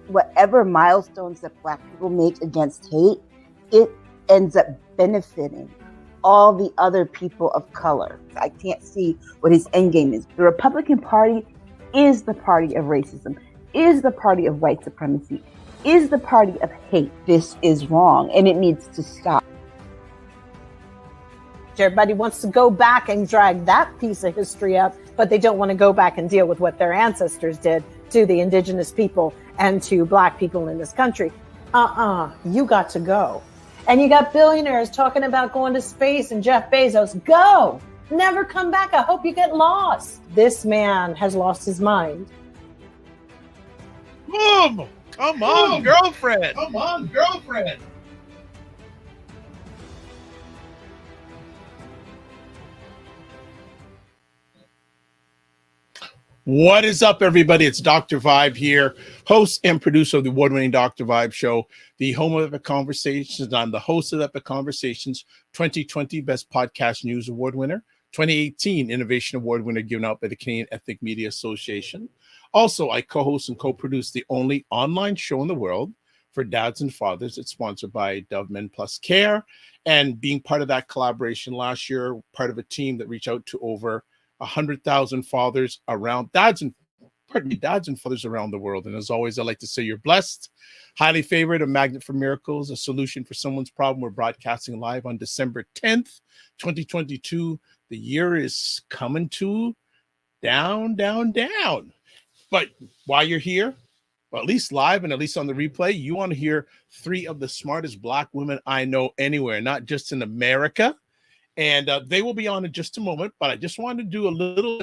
whatever milestones that Black people make against hate, it ends up benefiting all the other people of color. I can't see what his end game is. The Republican Party is the party of racism, is the party of white supremacy, is the party of hate. This is wrong, and it needs to stop. Everybody wants to go back and drag that piece of history up, but they don't want to go back and deal with what their ancestors did to the indigenous people and to Black people in this country. You got to go. And you got billionaires talking about going to space and Jeff Bezos, go, never come back. I hope you get lost. This man has lost his mind. Boom! Come on, girlfriend. Come on, girlfriend. What is up, everybody? It's Dr. Vibe here, host and producer of the award-winning Dr. Vibe Show, the home of Epic Conversations. I'm the host of Epic Conversations, 2020 Best Podcast News Award winner, 2018 Innovation Award winner given out by the Canadian Ethnic Media Association. Also, I co-host and co-produce the only online show in the world for dads and fathers. It's sponsored by Dove Men Plus Care. And being part of that collaboration last year, part of a team that reached out to over 100,000 fathers around dads and fathers around the world. And as always, I like to say you're blessed, highly favored, a magnet for miracles, a solution for someone's problem. We're broadcasting live on December 10th, 2022. The year is coming to down. But while you're here, well, at least live and at least on the replay, you want to hear three of the smartest Black women I know anywhere, not just in America. And they will be on in just a moment, but I just wanted to do a little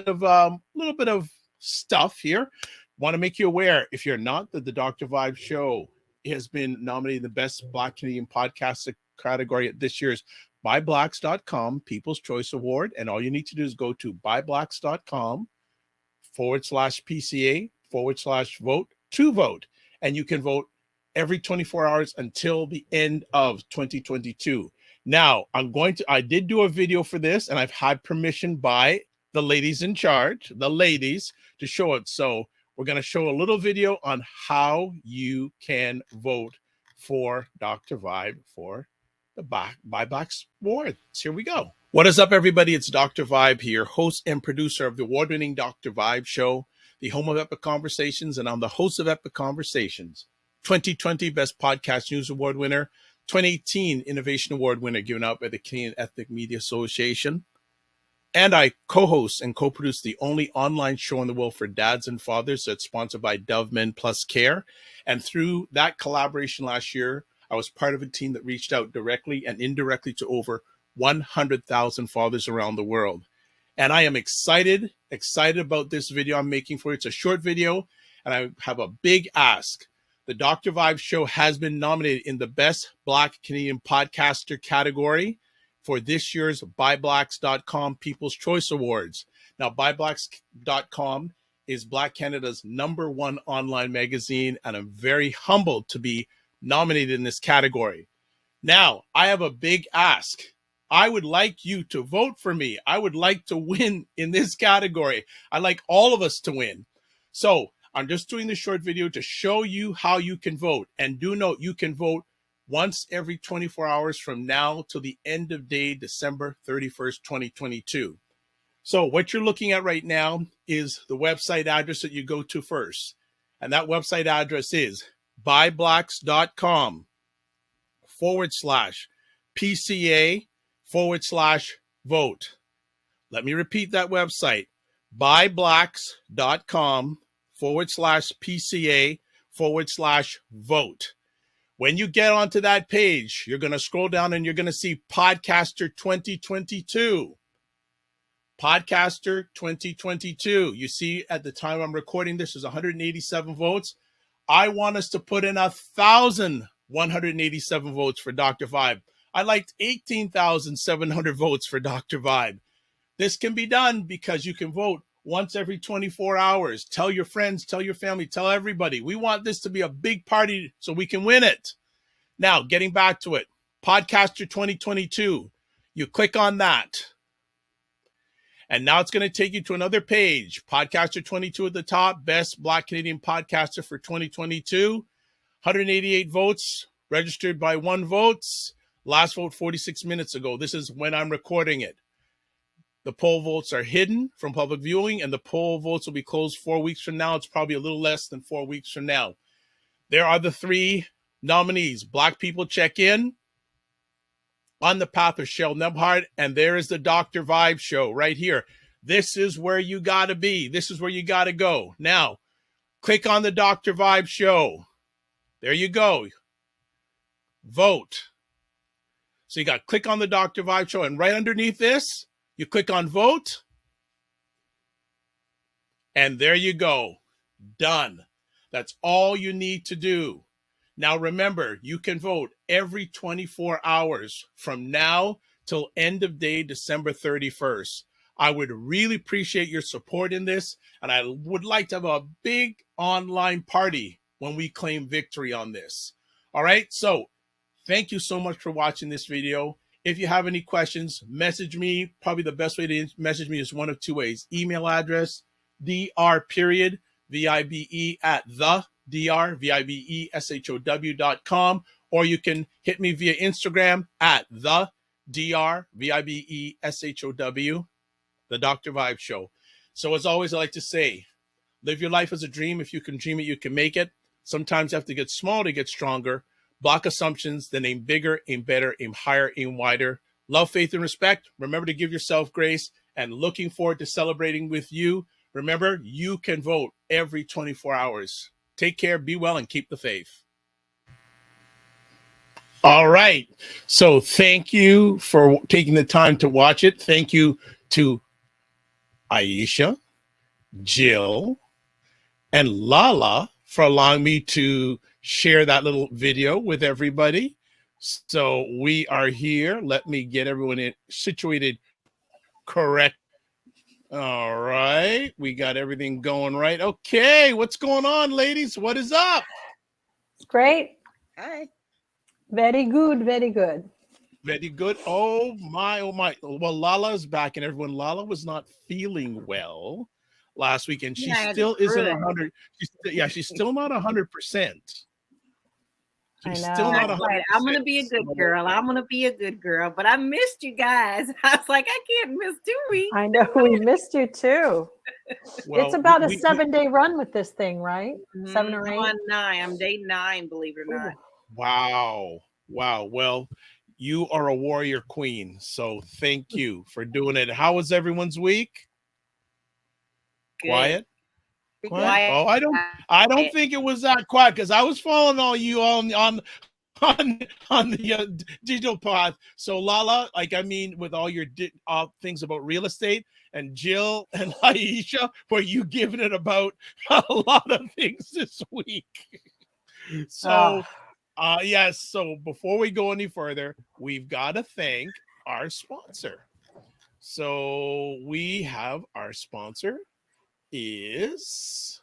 bit of stuff here. Want to make you aware, if you're not, that the Dr. Vibe Show has been nominated the Best Black Canadian Podcast category at this year's ByBlacks.com People's Choice Award. And all you need to do is go to ByBlacks.com/PCA/vote to vote. And you can vote every 24 hours until the end of 2022. Now, I did do a video for this, and I've had permission by the ladies in charge, to show it. So we're going to show a little video on how you can vote for Dr. Vibe for the ByBlacks Awards. Here we go. What is up, everybody? It's Dr. Vibe here, host and producer of the award-winning Dr. Vibe Show, the home of Epic Conversations, and I'm the host of Epic Conversations, 2020 Best Podcast News Award winner, 2018 Innovation Award winner given out by the Canadian Ethnic Media Association. And I co-host and co-produce the only online show in the world for dads and fathers that's sponsored by Dove Men Plus Care. And through that collaboration last year, I was part of a team that reached out directly and indirectly to over 100,000 fathers around the world. And I am excited about this video I'm making for you. It's a short video, and I have a big ask. The Dr. Vibe Show has been nominated in the Best Black Canadian Podcaster category for this year's ByBlacks.com People's Choice Awards. Now, ByBlacks.com is Black Canada's #1 online magazine, and I'm very humbled to be nominated in this category. Now, I have a big ask. I would like you to vote for me. I would like to win in this category. I'd like all of us to win. So I'm just doing this short video to show you how you can vote. And do note, you can vote once every 24 hours from now till the end of day, December 31st, 2022. So what you're looking at right now is the website address that you go to first. And that website address is byblacks.com/PCA/vote. Let me repeat that website, byblacks.com/PCA/vote. When you get onto that page, you're going to scroll down and you're going to see Podcaster 2022. Podcaster 2022. You see at the time I'm recording this, there's 187 votes. I want us to put in 1,187 votes for Dr. Vibe. I liked 18,700 votes for Dr. Vibe. This can be done because you can vote once every 24 hours. Tell your friends, tell your family, tell everybody. We want this to be a big party so we can win it. Now, getting back to it, Podcaster 2022. You click on that. And now it's going to take you to another page. Podcaster 22 at the top, Best Black Canadian Podcaster for 2022. 188 votes registered by 1 votes. Last vote 46 minutes ago. This is when I'm recording it. The poll votes are hidden from public viewing, and the poll votes will be closed 4 weeks from now. It's probably a little less than 4 weeks from now. There are the 3 nominees. Black people check in. On the Path of Shel Nebhard, and there is the Dr. Vibe show right here. This is where you got to be. This is where you got to go. Now, click on the Dr. Vibe show. There you go. Vote. So you got to click on the Dr. Vibe show, and right underneath this, you click on vote. And there you go. Done. That's all you need to do. Now, remember, you can vote every 24 hours from now till end of day, December 31st. I would really appreciate your support in this, and I would like to have a big online party when we claim victory on this. All right, so thank you so much for watching this video. If you have any questions, message me. Probably the best way to message me is one of 2 ways. Email address, dr.vibe@thedrshow.com, or you can hit me via Instagram at thedrvibeshow, the Dr. Vibe Show. So as always, I like to say, live your life as a dream. If you can dream it, you can make it. Sometimes you have to get small to get stronger. Block assumptions, then aim bigger, aim better, aim higher, aim wider. Love, faith, and respect. Remember to give yourself grace, and looking forward to celebrating with you. Remember, you can vote every 24 hours. Take care, be well, and keep the faith. All right. So thank you for taking the time to watch it. Thank you to Aisha, Jill, and LaLa for allowing me to share that little video with everybody. So we are here. Let me get everyone situated correct. All right. We got everything going right. Okay. What's going on, ladies? What is up? It's great. Hi. Very good. Very good. Very good. Oh my, oh my. Well, LaLa's back, and everyone, LaLa was not feeling well last week, and she still isn't 100. She's still not 100%. She's still not 100%. I'm going to be a good girl. I'm going to be a good girl, but I missed you guys. I was like, I can't miss 2 weeks. I know, we missed you too. Well, it's about a 7-day run with this thing, right? 7 or 8? I'm on 9. I'm day 9, believe it or not. Wow. Wow. Well, you are a warrior queen, so thank you for doing it. How was everyone's week? Good. Quiet? Quiet. Oh, I don't think it was that quiet, because I was following all you on the digital path. So LaLa, like, I mean, with all your things about real estate, and Jill and Aisha, were you giving it about a lot of things this week? So, yes. So before we go any further, we've got to thank our sponsor. So we have our sponsor is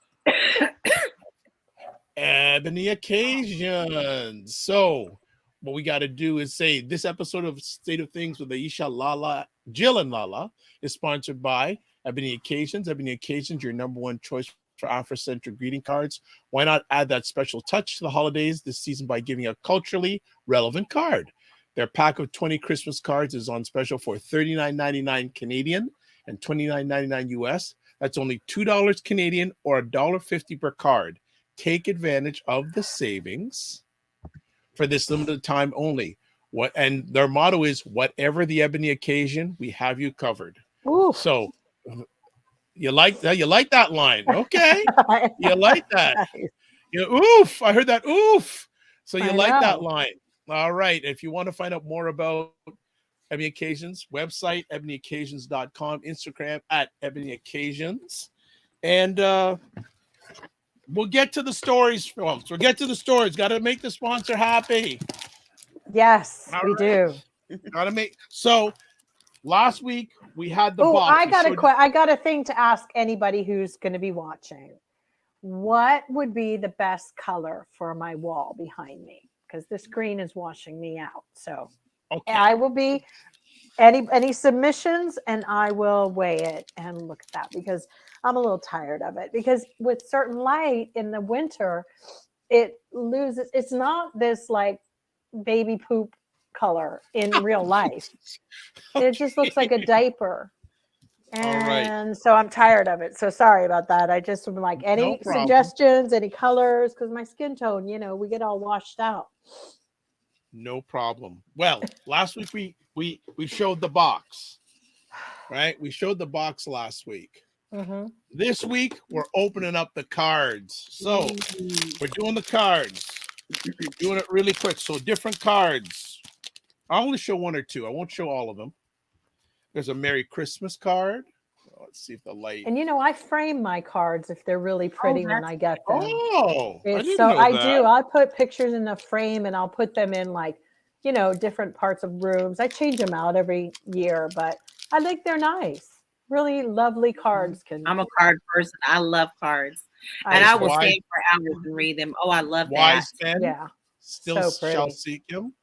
Ebony Occasions. So what we got to do is say this episode of State of Things with Aisha, LaLa, Jill, and LaLa is sponsored by Ebony Occasions. Ebony Occasions, your #1 choice for Afrocentric greeting cards. Why not add that special touch to the holidays this season by giving a culturally relevant card? Their pack of 20 Christmas cards is on special for $39.99 Canadian and $29.99 US. That's only $2 Canadian or $1.50 per card. Take advantage of the savings for this limited time only. And their motto is, whatever the ebony occasion, we have you covered. Ooh. So you like that? You like that line? Okay. You like that? Oof. I heard that. Oof. So you like that line. All right. If you want to find out more about Ebony Occasions, website, ebonyoccasions.com, Instagram at Ebony Occasions. And we'll get to the stories, folks. We'll get to the stories. Got to make the sponsor happy. Yes, we do. Got to make. So last week we had the box. I got a thing to ask anybody who's going to be watching. What would be the best color for my wall behind me? Because this green is washing me out. So okay. I will be any submissions, and I will weigh it and look at that, because I'm a little tired of it. Because with certain light in the winter, it loses. It's not this like baby poop color in real life. It just looks like a diaper. All right. And so I'm tired of it. So sorry about that. I just am like, No any problem. suggestions, any colors, because my skin tone, we get all washed out. No problem. Well, last week we showed the box, right? We showed the box last week. Mm-hmm. This week we're opening up the cards. So we're doing the cards. Doing it really quick. So different cards. I'll only show one or two. I won't show all of them. There's a Merry Christmas card. Let's see if the light. And I frame my cards if they're really pretty when I get them. Oh, I didn't so know I that. do. I put pictures in the frame and I'll put them in like, different parts of rooms. I change them out every year, but I think they're nice. Really lovely cards. I'm a card person. I love cards. And I will stay for hours and read them. Oh, I love that. Wise men. Yeah. Still so shall seek him.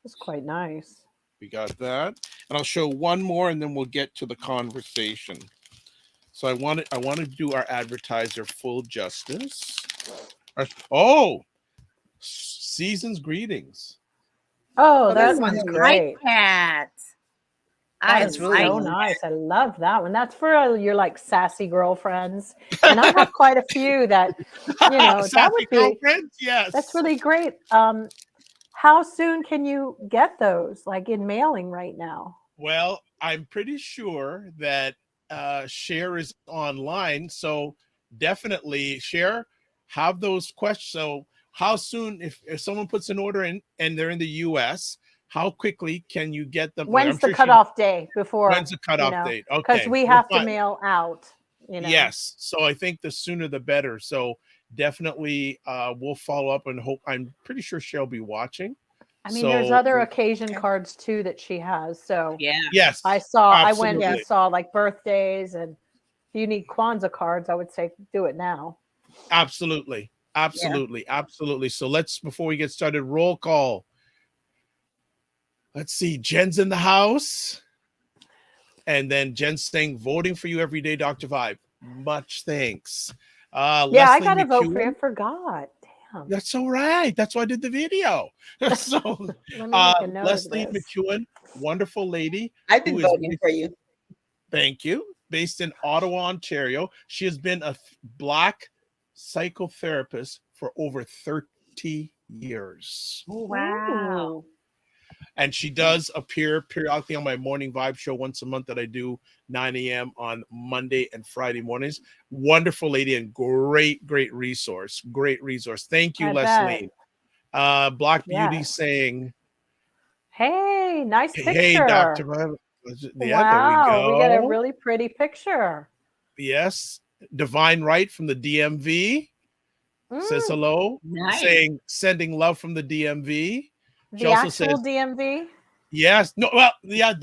It's quite nice. We got that. And I'll show one more and then we'll get to the conversation. So I want to do our advertiser full justice. Season's greetings. Oh, that one's great. That is really so nice. I love that one. That's for your like sassy girlfriends, and I have quite a few that that would be. Girlfriends? Yes, that's really great. How soon can you get those? Like in mailing right now? Well, I'm pretty sure that Share is online, so definitely Share have those questions. So how soon, if someone puts an order in and they're in the US, how quickly can you get them? When's the cutoff day before? When's the cutoff date? Okay, because we have to mail out. Yes, so I think the sooner the better. So definitely we'll follow up and hope. I'm pretty sure she'll be watching. I mean, there's other occasion cards too that she has. So yes, I saw. Absolutely. I went and saw like birthdays, and if you need Kwanzaa cards, I would say do it now. Absolutely. So let's, before we get started, roll call. Let's see. Jen's in the house. And then Jen's saying, voting for you every day, Dr. Vibe. Much thanks. Leslie, I got to vote for you. I forgot. Damn. That's all right. That's why I did the video. So Leslie McEwen, wonderful lady. I've been voting for you. Thank you. Based in Ottawa, Ontario. She has been a Black psychotherapist for over 30 years. Oh, wow. And she does appear periodically on my morning vibe show once a month that I do 9 a.m. on Monday and Friday mornings. Wonderful lady and great resource. Great resource. Thank you, Leslie. Black Beauty saying, hey, nice picture. Hey, Dr. Vibe. Yeah, wow, there we go. We got a really pretty picture. Yes. Divine Right from the DMV says hello, saying sending love from the DMV. She also actual says DMV. Yes. No. Well. Yeah.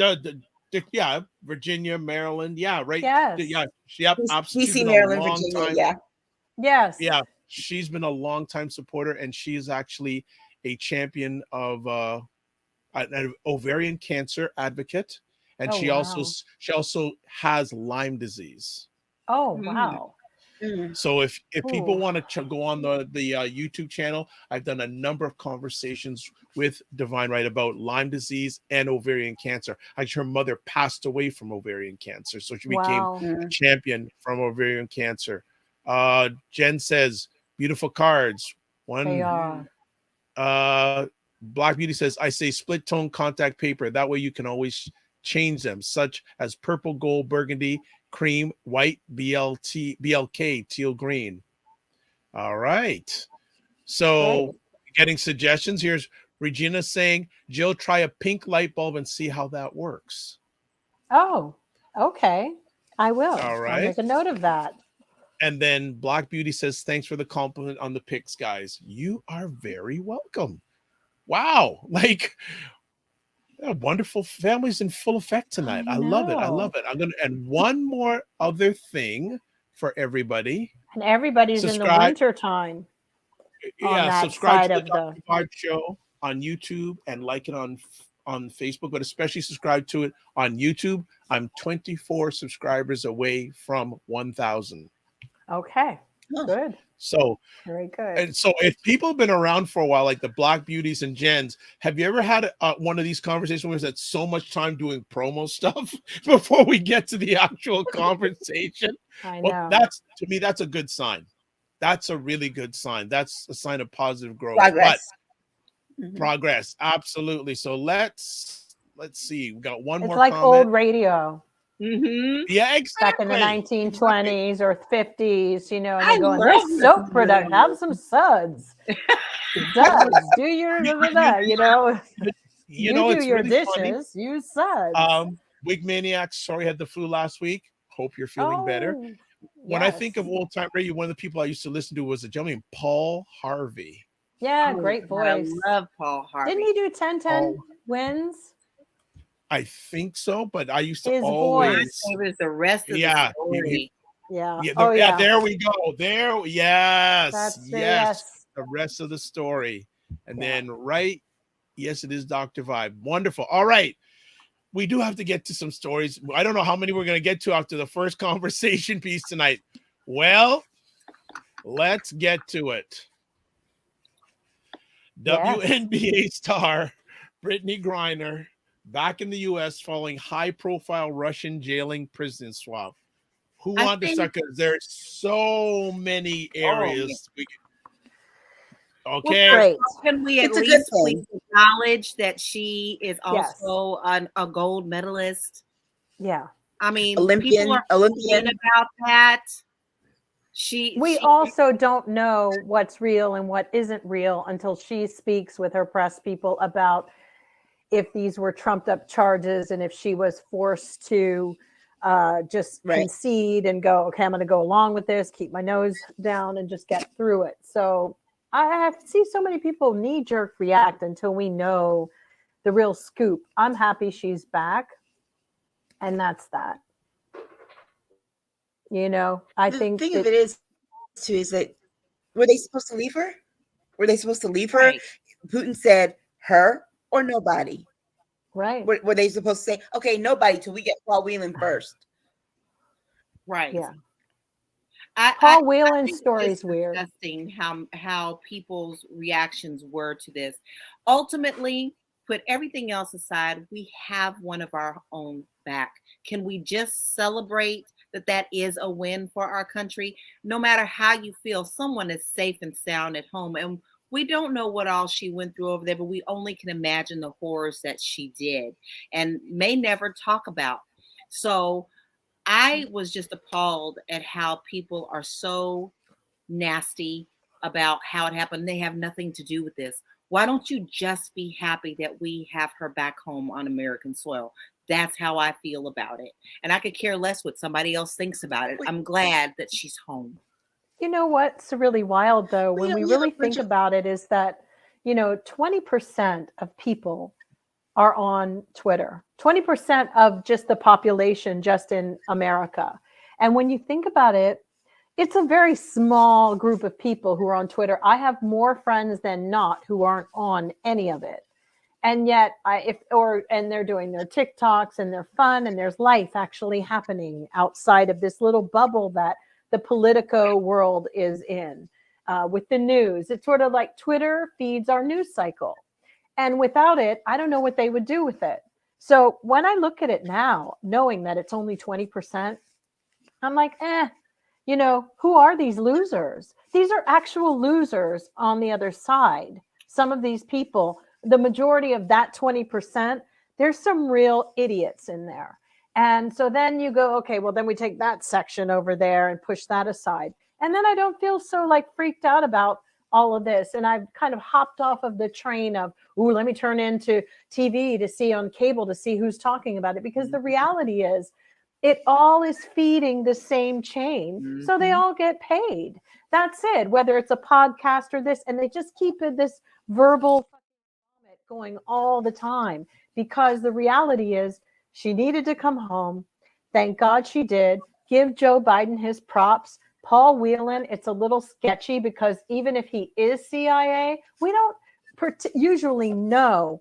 Yeah. Virginia, Maryland. Yeah. Right. Yes. Yeah. Yep. DC, Maryland, Virginia. Yeah. Yes. Yeah. She's been a long-time supporter, and she is actually a champion of an ovarian cancer advocate, and she also has Lyme disease. Oh wow! So if people want to go on the YouTube channel, I've done a number of conversations with Divine Right about Lyme disease and ovarian cancer. Actually, her mother passed away from ovarian cancer, so she became a champion from ovarian cancer. Jen says, "Beautiful cards." They are. Black Beauty says, "I say split tone contact paper. That way you can always change them, such as purple, gold, burgundy, cream, white, BLK, teal, green." All right. So getting suggestions. Here's Regina saying, Jill, try a pink light bulb and see how that works. Oh, okay. I will. All right. I'll make a note of that. And then Black Beauty says, thanks for the compliment on the pics, guys. You are very welcome. Wow. Like, wonderful families in full effect tonight. I love it. And one more other thing for everybody. And everybody's in the winter time. Yeah, subscribe to the Dr. Vibe Show on YouTube and like it on Facebook, but especially subscribe to it on YouTube. I'm 24 subscribers away from 1,000. Okay. Good. So, Very good. and so if people have been around for a while, like the Black Beauties and Jens, have you ever had one of these conversations where we spent so much time doing promo stuff before we get to the actual conversation? I Well, know. that's, to me, that's a good sign. That's a really good sign. That's a sign of positive growth. Progress. But progress, absolutely. So let's see. We got one It's more like comment. old radio. Yeah, exactly. Back in the 1920s or 50s, you know, and I they're going, love this soap product, have some suds. Suds, do your, you know, You know, do it's your really dishes, use suds. funny. Wig Maniacs, sorry, had the flu last week. Hope you're feeling better. When I think of old time radio, one of the people I used to listen to was a gentleman named Paul Harvey. Yeah, great voice. I love Paul Harvey. Didn't he do 10-10 wins? I think so, but I used to His always. voice. It was the rest of the story. Yeah. Yeah, there we go. There, yes. That's yes. The rest of the story. And then yes, it is Dr. Vibe. Wonderful. All right. We do have to get to some stories. I don't know how many we're going to get to after the first conversation piece tonight. Well, let's get to it. WNBA star Brittney Griner back in the U.S. following high-profile Russian jailing prison swap. Who wants to start? Because there's so many areas. Okay. Great. Can we at least acknowledge that she is also a gold medalist? Yeah. I mean, Olympian, people are Olympian about that. We also don't know what's real and what isn't real until she speaks with her press people about if these were trumped up charges and if she was forced to just concede and go, okay, I'm going to go along with this, keep my nose down and just get through it. So I see so many people knee-jerk react until we know the real scoop. I'm happy she's back, and that's that. You know, I think the thing of it is, too, is that were they supposed to leave her? Were they supposed to leave her? Right. Putin said her or nobody. Right. Were they supposed to say, okay, nobody till we get Paul Whelan first? Right. Yeah. Paul Whelan's story is weird. Disgusting how people's reactions were to this. Ultimately, put everything else aside, we have one of our own back. Can we just celebrate that is a win for our country? No matter how you feel, someone is safe and sound at home. And we don't know what all she went through over there, but we only can imagine the horrors that she did and may never talk about. So I was just appalled at how people are so nasty about how it happened. They have nothing to do with this. Why don't you just be happy that we have her back home on American soil? That's how I feel about it. And I could care less what somebody else thinks about it. I'm glad that she's home. You know what's really wild, though, when we really think about it, is that, 20% of people are on Twitter, 20% of just the population just in America. And when you think about it, it's a very small group of people who are on Twitter. I have more friends than not who aren't on any of it. And yet and they're doing their TikToks and they're fun and there's life actually happening outside of this little bubble that the Politico world is in with the news. It's sort of like Twitter feeds our news cycle. And without it, I don't know what they would do with it. So when I look at it now, knowing that it's only 20%, I'm like, who are these losers? These are actual losers on the other side. Some of these people, the majority of that 20%, there's some real idiots in there. And so then you go, okay, well, then we take that section over there and push that aside. And then I don't feel so freaked out about all of this. And I've kind of hopped off of the train of, let me turn into TV to see on cable to see who's talking about it. Because the reality is it all is feeding the same chain. Mm-hmm. So they all get paid. That's it, whether it's a podcast or this. And they just keep this verbal going all the time, because the reality is she needed to come home. Thank God she did. Give Joe Biden his props. Paul Whelan, it's a little sketchy because even if he is CIA, we don't usually know.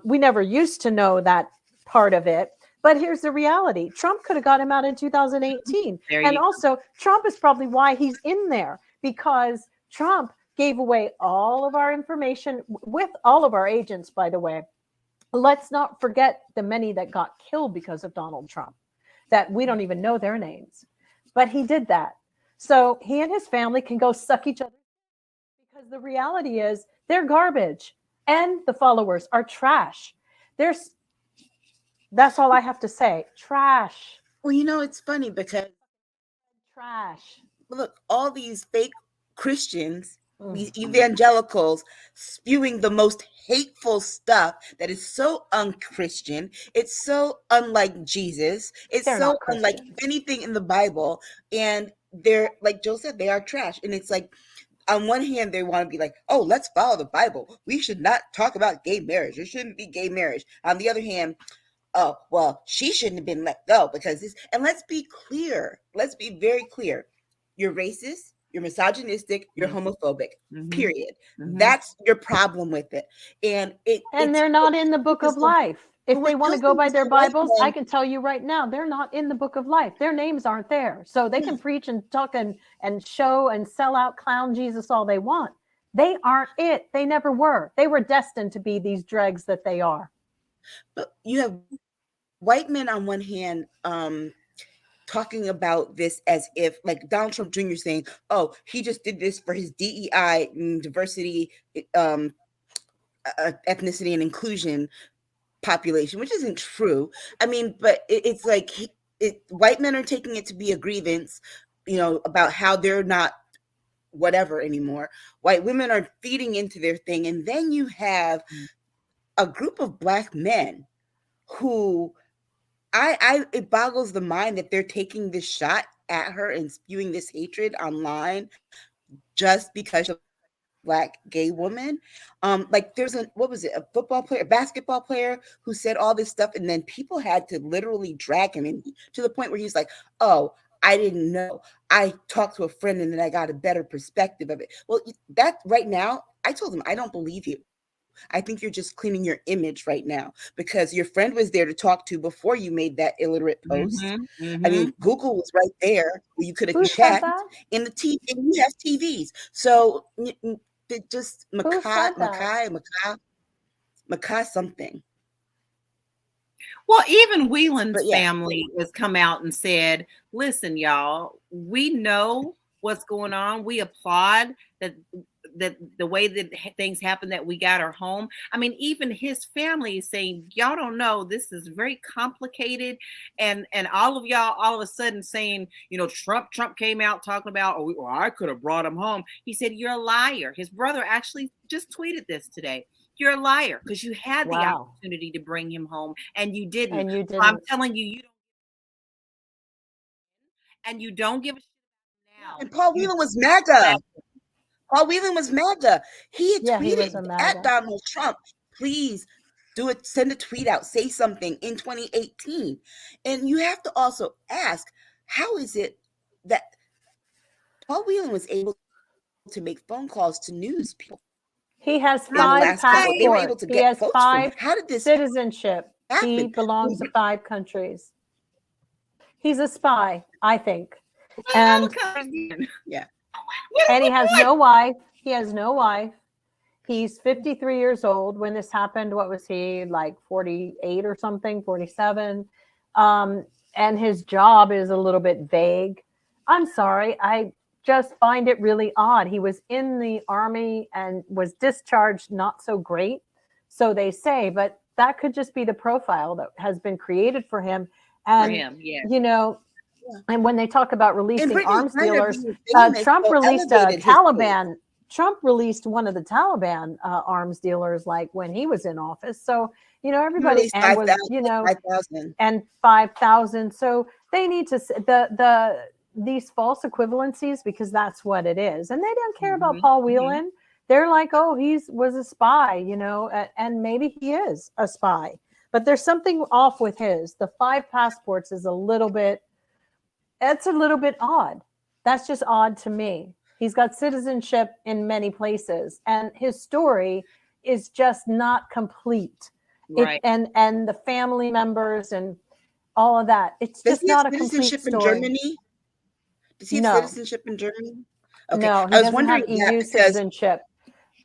We never used to know that part of it. But here's the reality. Trump could have got him out in 2018. And also, Trump is probably why he's in there, because Trump gave away all of our information with all of our agents, by the way. Let's not forget the many that got killed because of Donald Trump, that we don't even know their names. But he did that. So he and his family can go suck each other, because the reality is they're garbage and the followers are trash. That's all I have to say. Trash. Well, you know, it's funny because trash. Look, all these fake Christians, these evangelicals spewing the most hateful stuff that is so unchristian. It's so unlike Jesus. They're so unlike anything in the Bible. And they're, like Joe said, they are trash. And it's like, on one hand, they want to be like, oh, let's follow the Bible. We should not talk about gay marriage. There shouldn't be gay marriage. On the other hand, oh, well, she shouldn't have been let go because this. And let's be clear. Let's be very clear. You're racist, you're misogynistic, you're homophobic, period. That's your problem with it. And they're not in the book of life. If they want to go by their Bibles, I can tell you right now, they're not in the book of life. Their names aren't there. So they can preach and talk and show and sell out clown Jesus all they want. They aren't it. They never were. They were destined to be these dregs that they are. But you have white men on one hand, talking about this as if, like Donald Trump Jr. saying, oh, he just did this for his DEI, diversity, ethnicity and inclusion population, which isn't true. I mean, but it's like white men are taking it to be a grievance, you know, about how they're not whatever anymore. White women are feeding into their thing. And then you have a group of Black men who it boggles the mind that they're taking this shot at her and spewing this hatred online just because she's a Black gay woman. Like there's a basketball player who said all this stuff, and then people had to literally drag him in to the point where he's like, oh, I didn't know. I talked to a friend and then I got a better perspective of it. Well, that right now, I told him, I don't believe you. I think you're just cleaning your image right now, because your friend was there to talk to before you made that illiterate post. I mean, Google was right there. You could have checked in the TV, and you have TVs. So just Makai something. Well, even Whelan's family has come out and said, listen, y'all, we know what's going on. We applaud that the way that things happen, that we got her home. I mean, even his family is saying, y'all don't know, this is very complicated. And all of y'all all of a sudden saying, you know, Trump came out talking about, oh, well, I could have brought him home. He said, you're a liar. His brother actually just tweeted this today. You're a liar, because you had the opportunity to bring him home and you didn't. And you didn't. So I'm telling you, you don't give a shit now. And Paul Whelan was MAGA. Paul Whelan was MAGA. He had tweeted at Donald Trump, please do it, send a tweet out, say something in 2018. And you have to also ask, how is it that Paul Whelan was able to make phone calls to news people? He has 5 passports. They were able to get votes from him. How did this citizenship happen? He belongs to 5 countries. He's a spy, I think. And yeah. And he has no wife. He has no wife. He's 53 years old when this happened. What was he, like 48 or something, 47? And his job is a little bit vague. I'm sorry. I just find it really odd. He was in the Army and was discharged not so great, so they say, but that could just be the profile that has been created for him. And, you know, and when they talk about releasing arms dealers, Trump released a Taliban. Trump released one of the Taliban arms dealers, like when he was in office. So, you know, everybody and was, you know, 5,000 and 5,000. So they need to these false equivalencies, because that's what it is. And they don't care about Paul Whelan. They're like, oh, was a spy, you know, and maybe he is a spy. But there's something off with his. The 5 passports is a little bit odd. That's just odd to me. He's got citizenship in many places, and his story is just not complete. Right. And the family members, and all of that. It's Does just he have not a complete citizenship in story. Germany? Does he have No, citizenship in Germany? Okay, no, he I was doesn't have wondering that EU because citizenship,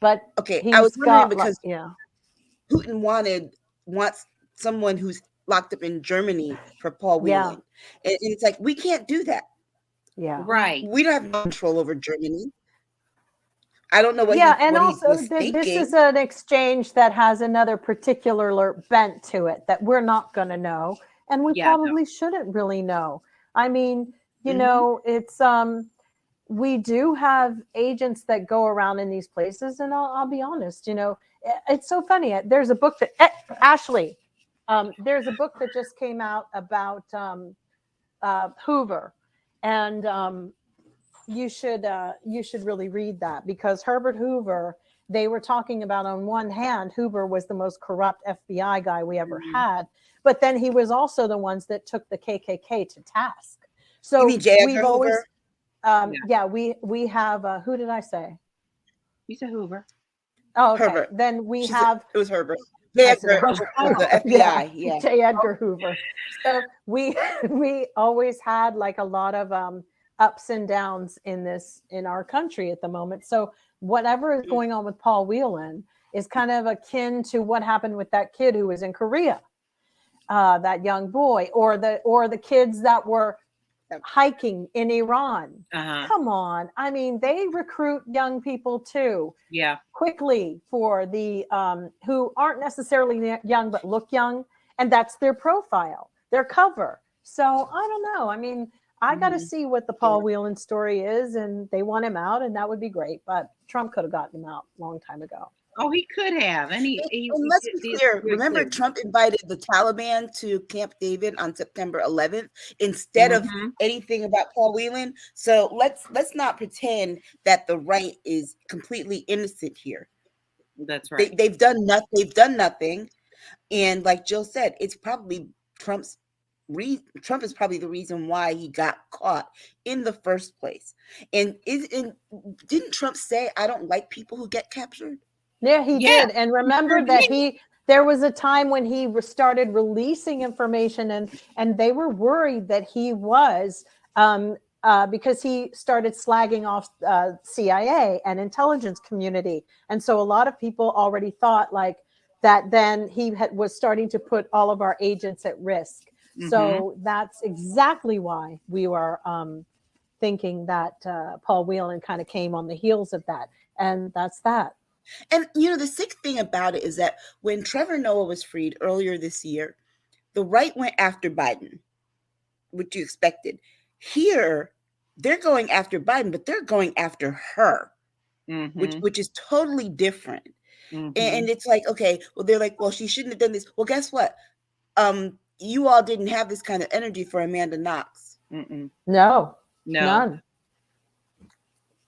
but I was he's wondering got, because yeah, Putin wants someone who's locked up in Germany for Paul yeah, Whelan, and it's like we can't do that. yeah. Right. We don't have no control over Germany. I don't know what Yeah, he and what he also was this is thinking. an exchange that has another particular bent to it that we're not going to know, and we Yeah, no. probably shouldn't really know. I mean, Mhm. it's we do have agents that go around in these places, and I'll be honest, it's so funny. There's a book that Ashley, there's a book that just came out about Hoover, and you should really read that, because Herbert Hoover, they were talking about, on one hand, Hoover was the most corrupt FBI guy we ever had, but then he was also the ones that took the KKK to task. You So mean J. we've Edgar always Hoover? we have who did I say? You said Hoover. Oh, okay. Herbert. Then we She said have it was Herbert. J. I said Edgar Herbert. was the Yeah, FBI. Yeah. J. Edgar Hoover. So we always had like a lot of ups and downs in our country at the moment. So whatever is going on with Paul Whelan is kind of akin to what happened with that kid who was in Korea, that young boy, or the kids that were hiking in Iran. Uh-huh. Come on. I mean, they recruit young people too. Yeah. Quickly for the who aren't necessarily young but look young, and that's their profile, their cover. So I don't know. I mean, I got to see what the Paul Whelan story is, and they want him out, and that would be great. But Trump could have gotten him out a long time ago. Oh, he could have, and And let's be clear. Remember, Trump invited the Taliban to Camp David on September 11th instead of anything about Paul Whelan. So let's not pretend that the right is completely innocent here. That's right. They've done nothing. They've done nothing, and like Jill said, it's probably Trump is probably the reason why he got caught in the first place. And didn't Trump say, "I don't like people who get captured"? Yeah, he did. And remember that there was a time when he started releasing information, and they were worried that he was because he started slagging off CIA and intelligence community. And so a lot of people already thought like that then he was starting to put all of our agents at risk. So that's exactly why we were thinking that Paul Whelan kind of came on the heels of that. And that's that. And, the sick thing about it is that when Trevor Noah was freed earlier this year, the right went after Biden, which you expected. Here, they're going after Biden, but they're going after her, which is totally different. And it's like, okay, well, they're like, well, she shouldn't have done this. Well, guess what? You all didn't have this kind of energy for Amanda Knox. No, none.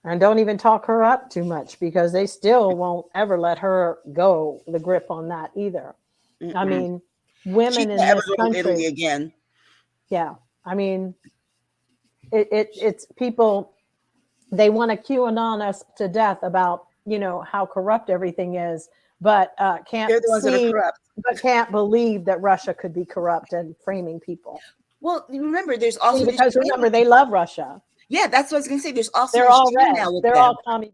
And don't even talk her up too much, because they still won't ever let her go the grip on that either. I mean, women in this country. Italy again. Yeah, I mean, it's people. They want to QAnon us to death about how corrupt everything is, but can't see, but can't believe that Russia could be corrupt and framing people. Well, remember, there's also because remember they love Russia. Yeah, that's what I was going to say. There's also they're all red. They're all commie.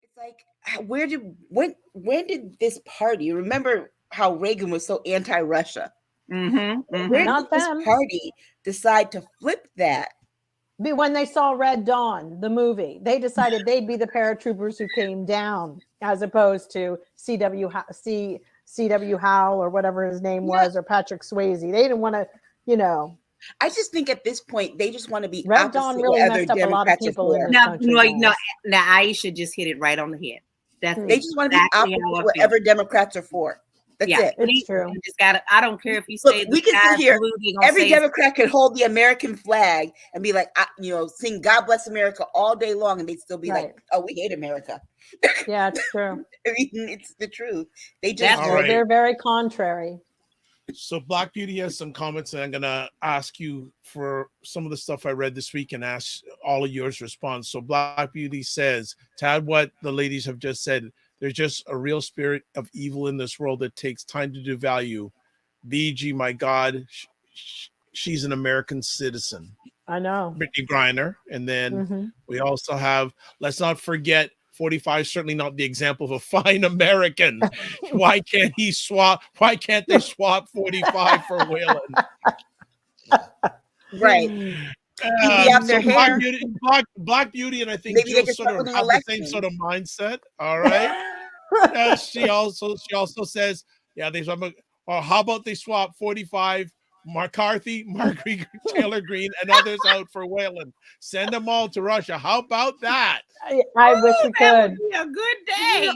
It's like, when did this party? Remember how Reagan was so anti-Russia? Where did this party decide to flip that? When they saw Red Dawn, the movie, they decided they'd be the paratroopers who came down, as opposed to C.W. Howe or whatever his name was, or Patrick Swayze. They didn't want to, I just think at this point they just want to be Red Dawn really messed up a lot of people in this country. No, Aisha just hit it right on the head. They just want to be opposite whatever Democrats are for. That's it. It's true. You just gotta. I don't care if you say we can sit here. Every Democrat could hold the American flag and be like, sing "God Bless America" all day long, and they'd still be like, "Oh, we hate America." Yeah, it's true. I mean, it's the truth. They're very contrary. So Black Beauty has some comments, and I'm gonna ask you for some of the stuff I read this week and ask all of yours response. So Black Beauty says, to add what the ladies have just said, there's just a real spirit of evil in this world that takes time to devalue. BG, my God, she's an American citizen. I know. Brittney Griner. And then we also have, let's not forget, 45 is certainly not the example of a fine American. Why can't they swap 45 for Whelan? Right. You'd be out their hair. Black Beauty, and I think Maybe they Jill could sort of start have with an the same election. sort of mindset. All right. She also says, yeah, or how about they swap 45 McCarthy, Marguerite Taylor Greene, and others out for Whelan. Send them all to Russia. How about that? I wish we That could. would be a good day.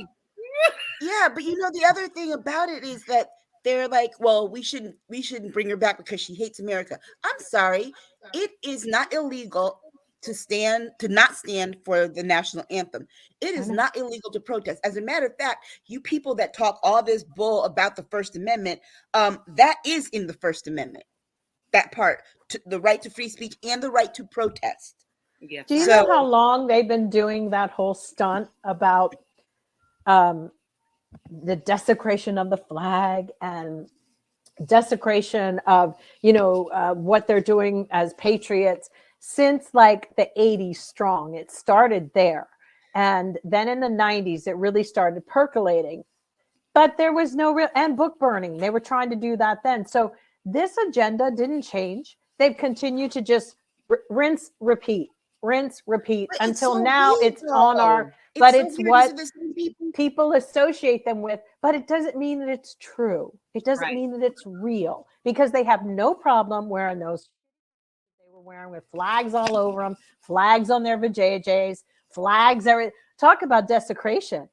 Yeah, but the other thing about it is that they're like, well, we shouldn't bring her back because she hates America. I'm sorry. It is not illegal to not stand for the national anthem. It is not illegal to protest. As a matter of fact, you people that talk all this bull about the First Amendment, that is in the First Amendment. That part, the right to free speech and the right to protest. Yes. Do you know how long they've been doing that whole stunt about the desecration of the flag and desecration of, what they're doing as patriots since like the 80s strong? It started there. And then in the 90s, it really started percolating. But there was no real, and book burning. They were trying to do that then. So this agenda didn't change. They've continued to just rinse, repeat until now it's on our, but it's what people associate them with, but it doesn't mean that it's true. It doesn't mean that it's real, because they have no problem wearing those they were wearing with flags all over them, flags on their vajayjays, flags. Talk about desecration.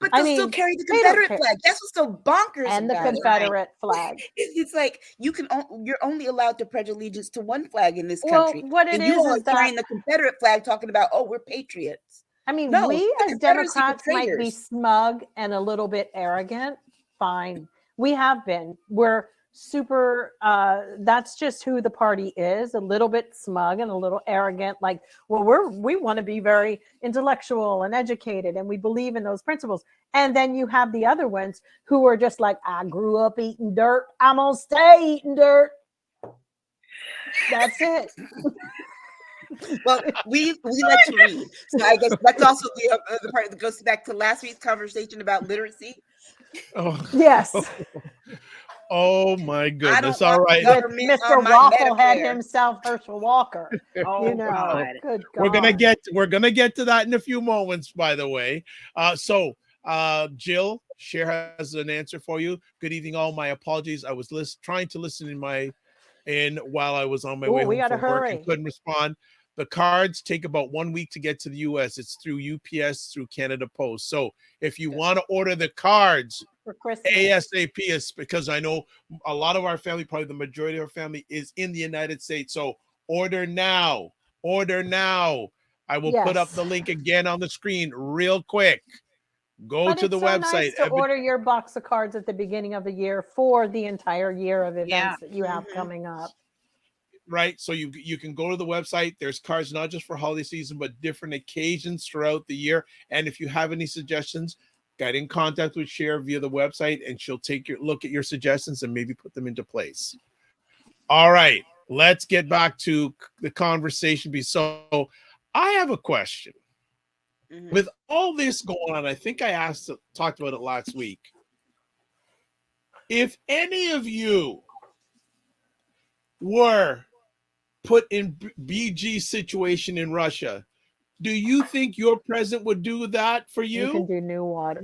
But they'll still carry the Confederate flag. That's what's so bonkers. And the Confederate flag. It's like you're only allowed to pledge allegiance to one flag in this country. Well, what it is that carrying the Confederate flag, talking about, oh, we're patriots. I mean, we as Democrats might be smug and a little bit arrogant. Fine, we have been. We're super. That's just who the party is. A little bit smug and a little arrogant. Like, well, we want to be very intellectual and educated, and we believe in those principles. And then you have the other ones who are just like, I grew up eating dirt. I'm gonna stay eating dirt. That's it. Well, we like to read, so I guess that's also the part that goes back to last week's conversation about literacy. Oh yes. Oh my goodness! All right, Mr. Wafflehead himself, Herschel Walker. Oh, God. Good God. We're gonna get to that in a few moments. By the way, Jill, Cher has an answer for you. Good evening, all. My apologies. I was trying to listen while I was on my way home from work and couldn't respond. The cards take about 1 week to get to the U.S. It's through UPS, through Canada Post. So if you want to order the cards for Christmas ASAP, is because I know a lot of our family, probably the majority of our family, is in the United States. So order now. Order now. I will put up the link again on the screen real quick. Go to the website. Nice to order your box of cards at the beginning of the year for the entire year of events that you have coming up. Right. So you can go to the website. There's cards not just for holiday season, but different occasions throughout the year. And if you have any suggestions, get in contact with Cher via the website, and she'll take your look at your suggestions and maybe put them into place. All right. Let's get back to the conversation. So I have a question. With all this going on, I think I talked about it last week. If any of you were put in BG situation in Russia, do you think your president would do that for you? You can do new water.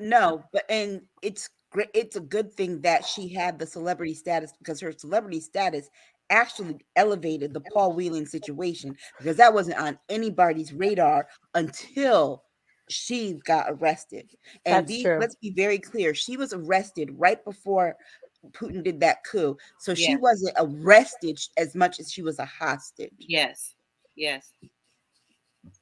No, and it's great. It's a good thing that she had the celebrity status, because her celebrity status actually elevated the Paul Whelan situation, because that wasn't on anybody's radar until she got arrested. And let's be very clear, she was arrested right before Putin did that coup. So she wasn't arrested as much as she was a hostage. Yes.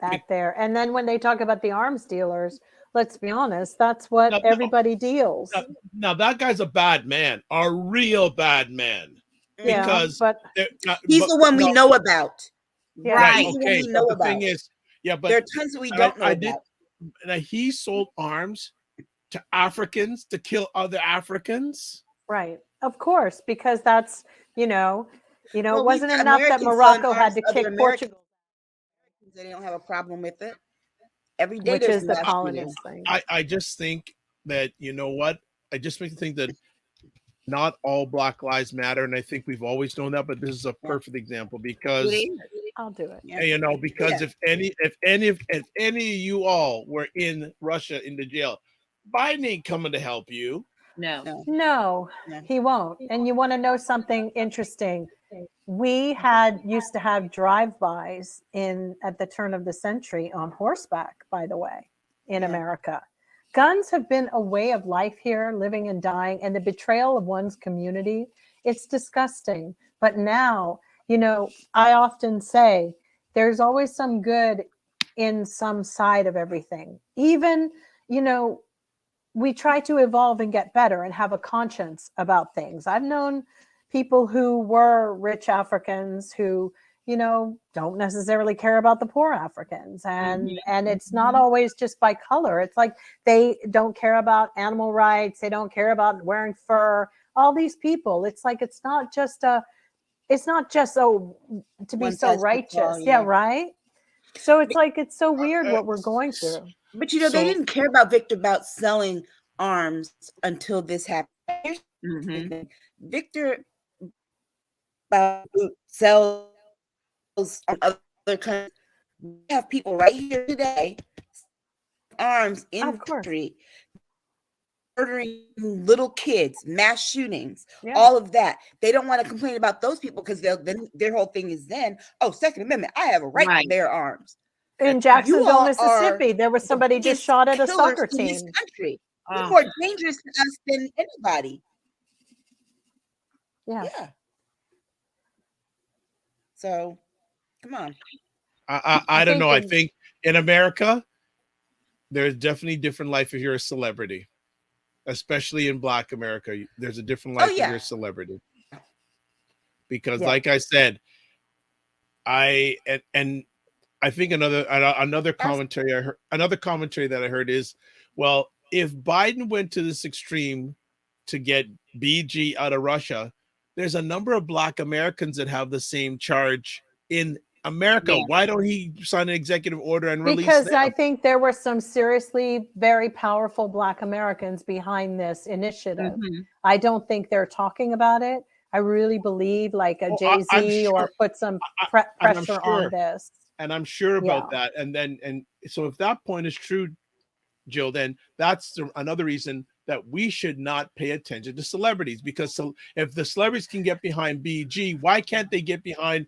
That there. And then when they talk about the arms dealers, let's be honest, that's what everybody deals. Now that guy's a bad man, a real bad man. Because he's the one we know about. Yeah. Right. He's Okay. The one we know the about. thing is, but there are tons that we don't know about. He sold arms to Africans to kill other Africans. Right. Of course, because that's It Well, wasn't we've got enough that Americans selling Morocco had arms to to other kick Americans. Portugal, They don't have a problem with it. Every day which there's is the mass colonist shootings. thing. I just think that, you know what? I just make the think that not all Black lives matter, and I think we've always known that. But this is a perfect example because I'll do it. Yeah. because Yeah. if any of you all were in Russia in the jail, Biden ain't coming to help you. No. No, Yeah. he won't. And you want to know something interesting? We used to have drive-bys at the turn of the century on horseback, by the way, in America. Guns have been a way of life here, living and dying, and the betrayal of one's community. It's disgusting. But now, I often say there's always some good in some side of everything. Even, we try to evolve and get better and have a conscience about things. I've known people who were rich Africans who, don't necessarily care about the poor Africans. And it's not always just by color. It's like they don't care about animal rights. They don't care about wearing fur. All these people, it's like, it's not just to be One so size fits righteous. all, Yeah, right. So it's like, it's so weird what we're going through. But they didn't care about Victor about selling arms until this happened. Victor sells other countries. We have people right here today, arms in the country, murdering little kids, mass shootings, all of that. They don't want to complain about those people because their whole thing is Second Amendment. I have a right to bear arms. In Jacksonville, Mississippi, there was somebody just shot at a soccer team. In this country. You're more dangerous to us than anybody. Yeah. So, come on. I don't know. I think in America, there's definitely different life if you're a celebrity, especially in Black America. There's a different life if you're a celebrity. Because, like I said, I think another commentary that I heard is, well, if Biden went to this extreme to get BG out of Russia, there's a number of Black Americans that have the same charge in America. Why don't he sign an executive order and release them? Because I think there were some seriously very powerful Black Americans behind this initiative. I don't think they're talking about it. I really believe like a Jay-Z or put some pressure on this. And I'm sure about that. And so if that point is true, Jill, then that's another reason that we should not pay attention to celebrities, because if the celebrities can get behind BG, why can't they get behind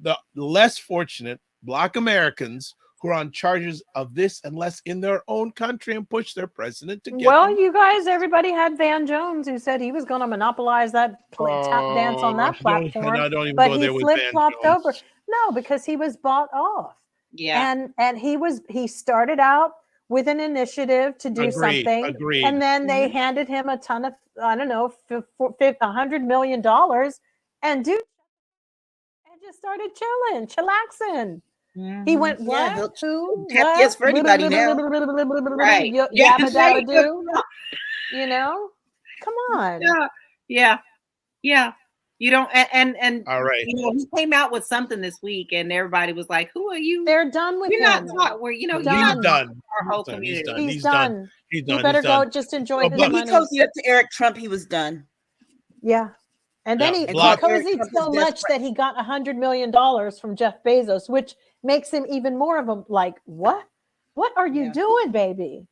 the less fortunate Black Americans who are on charges of this and less in their own country and push their president to get them? You guys, everybody had Van Jones who said he was going to monopolize that tap dance on that platform, I don't even but go he there with flip-flopped Van Jones. over. No, because he was bought off. Yeah. And he started out with an initiative to do something. And then they handed him a ton of, I don't know, $100 million. And dude, and just started chillaxing. He went, what? Who? Tap dance for anybody now. Right. Yabba dabba do. Come on. Yeah. You don't, and all right. He came out with something this week, and everybody was like, "Who are you?" They're done with him. He's done. Our whole community. He's done. He better go just enjoy his money. He cozied up to Eric Trump. He was done. Yeah. And then he cozied so much that he got $100 million from Jeff Bezos, which makes him even more of a like, what? What are you doing, baby?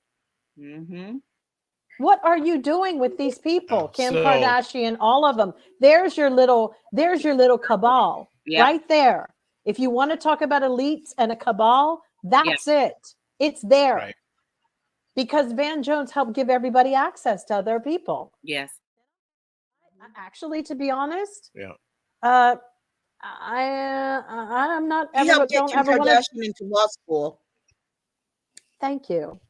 What are you doing with these people? Kim Kardashian, all of them. There's your little cabal right there. If you want to talk about elites and a cabal, that's it. It's there. Right. Because Van Jones helped give everybody access to other people. Yes. Actually, to be honest, I'm not ever. He helped get Kim Kardashian into law school. Thank you.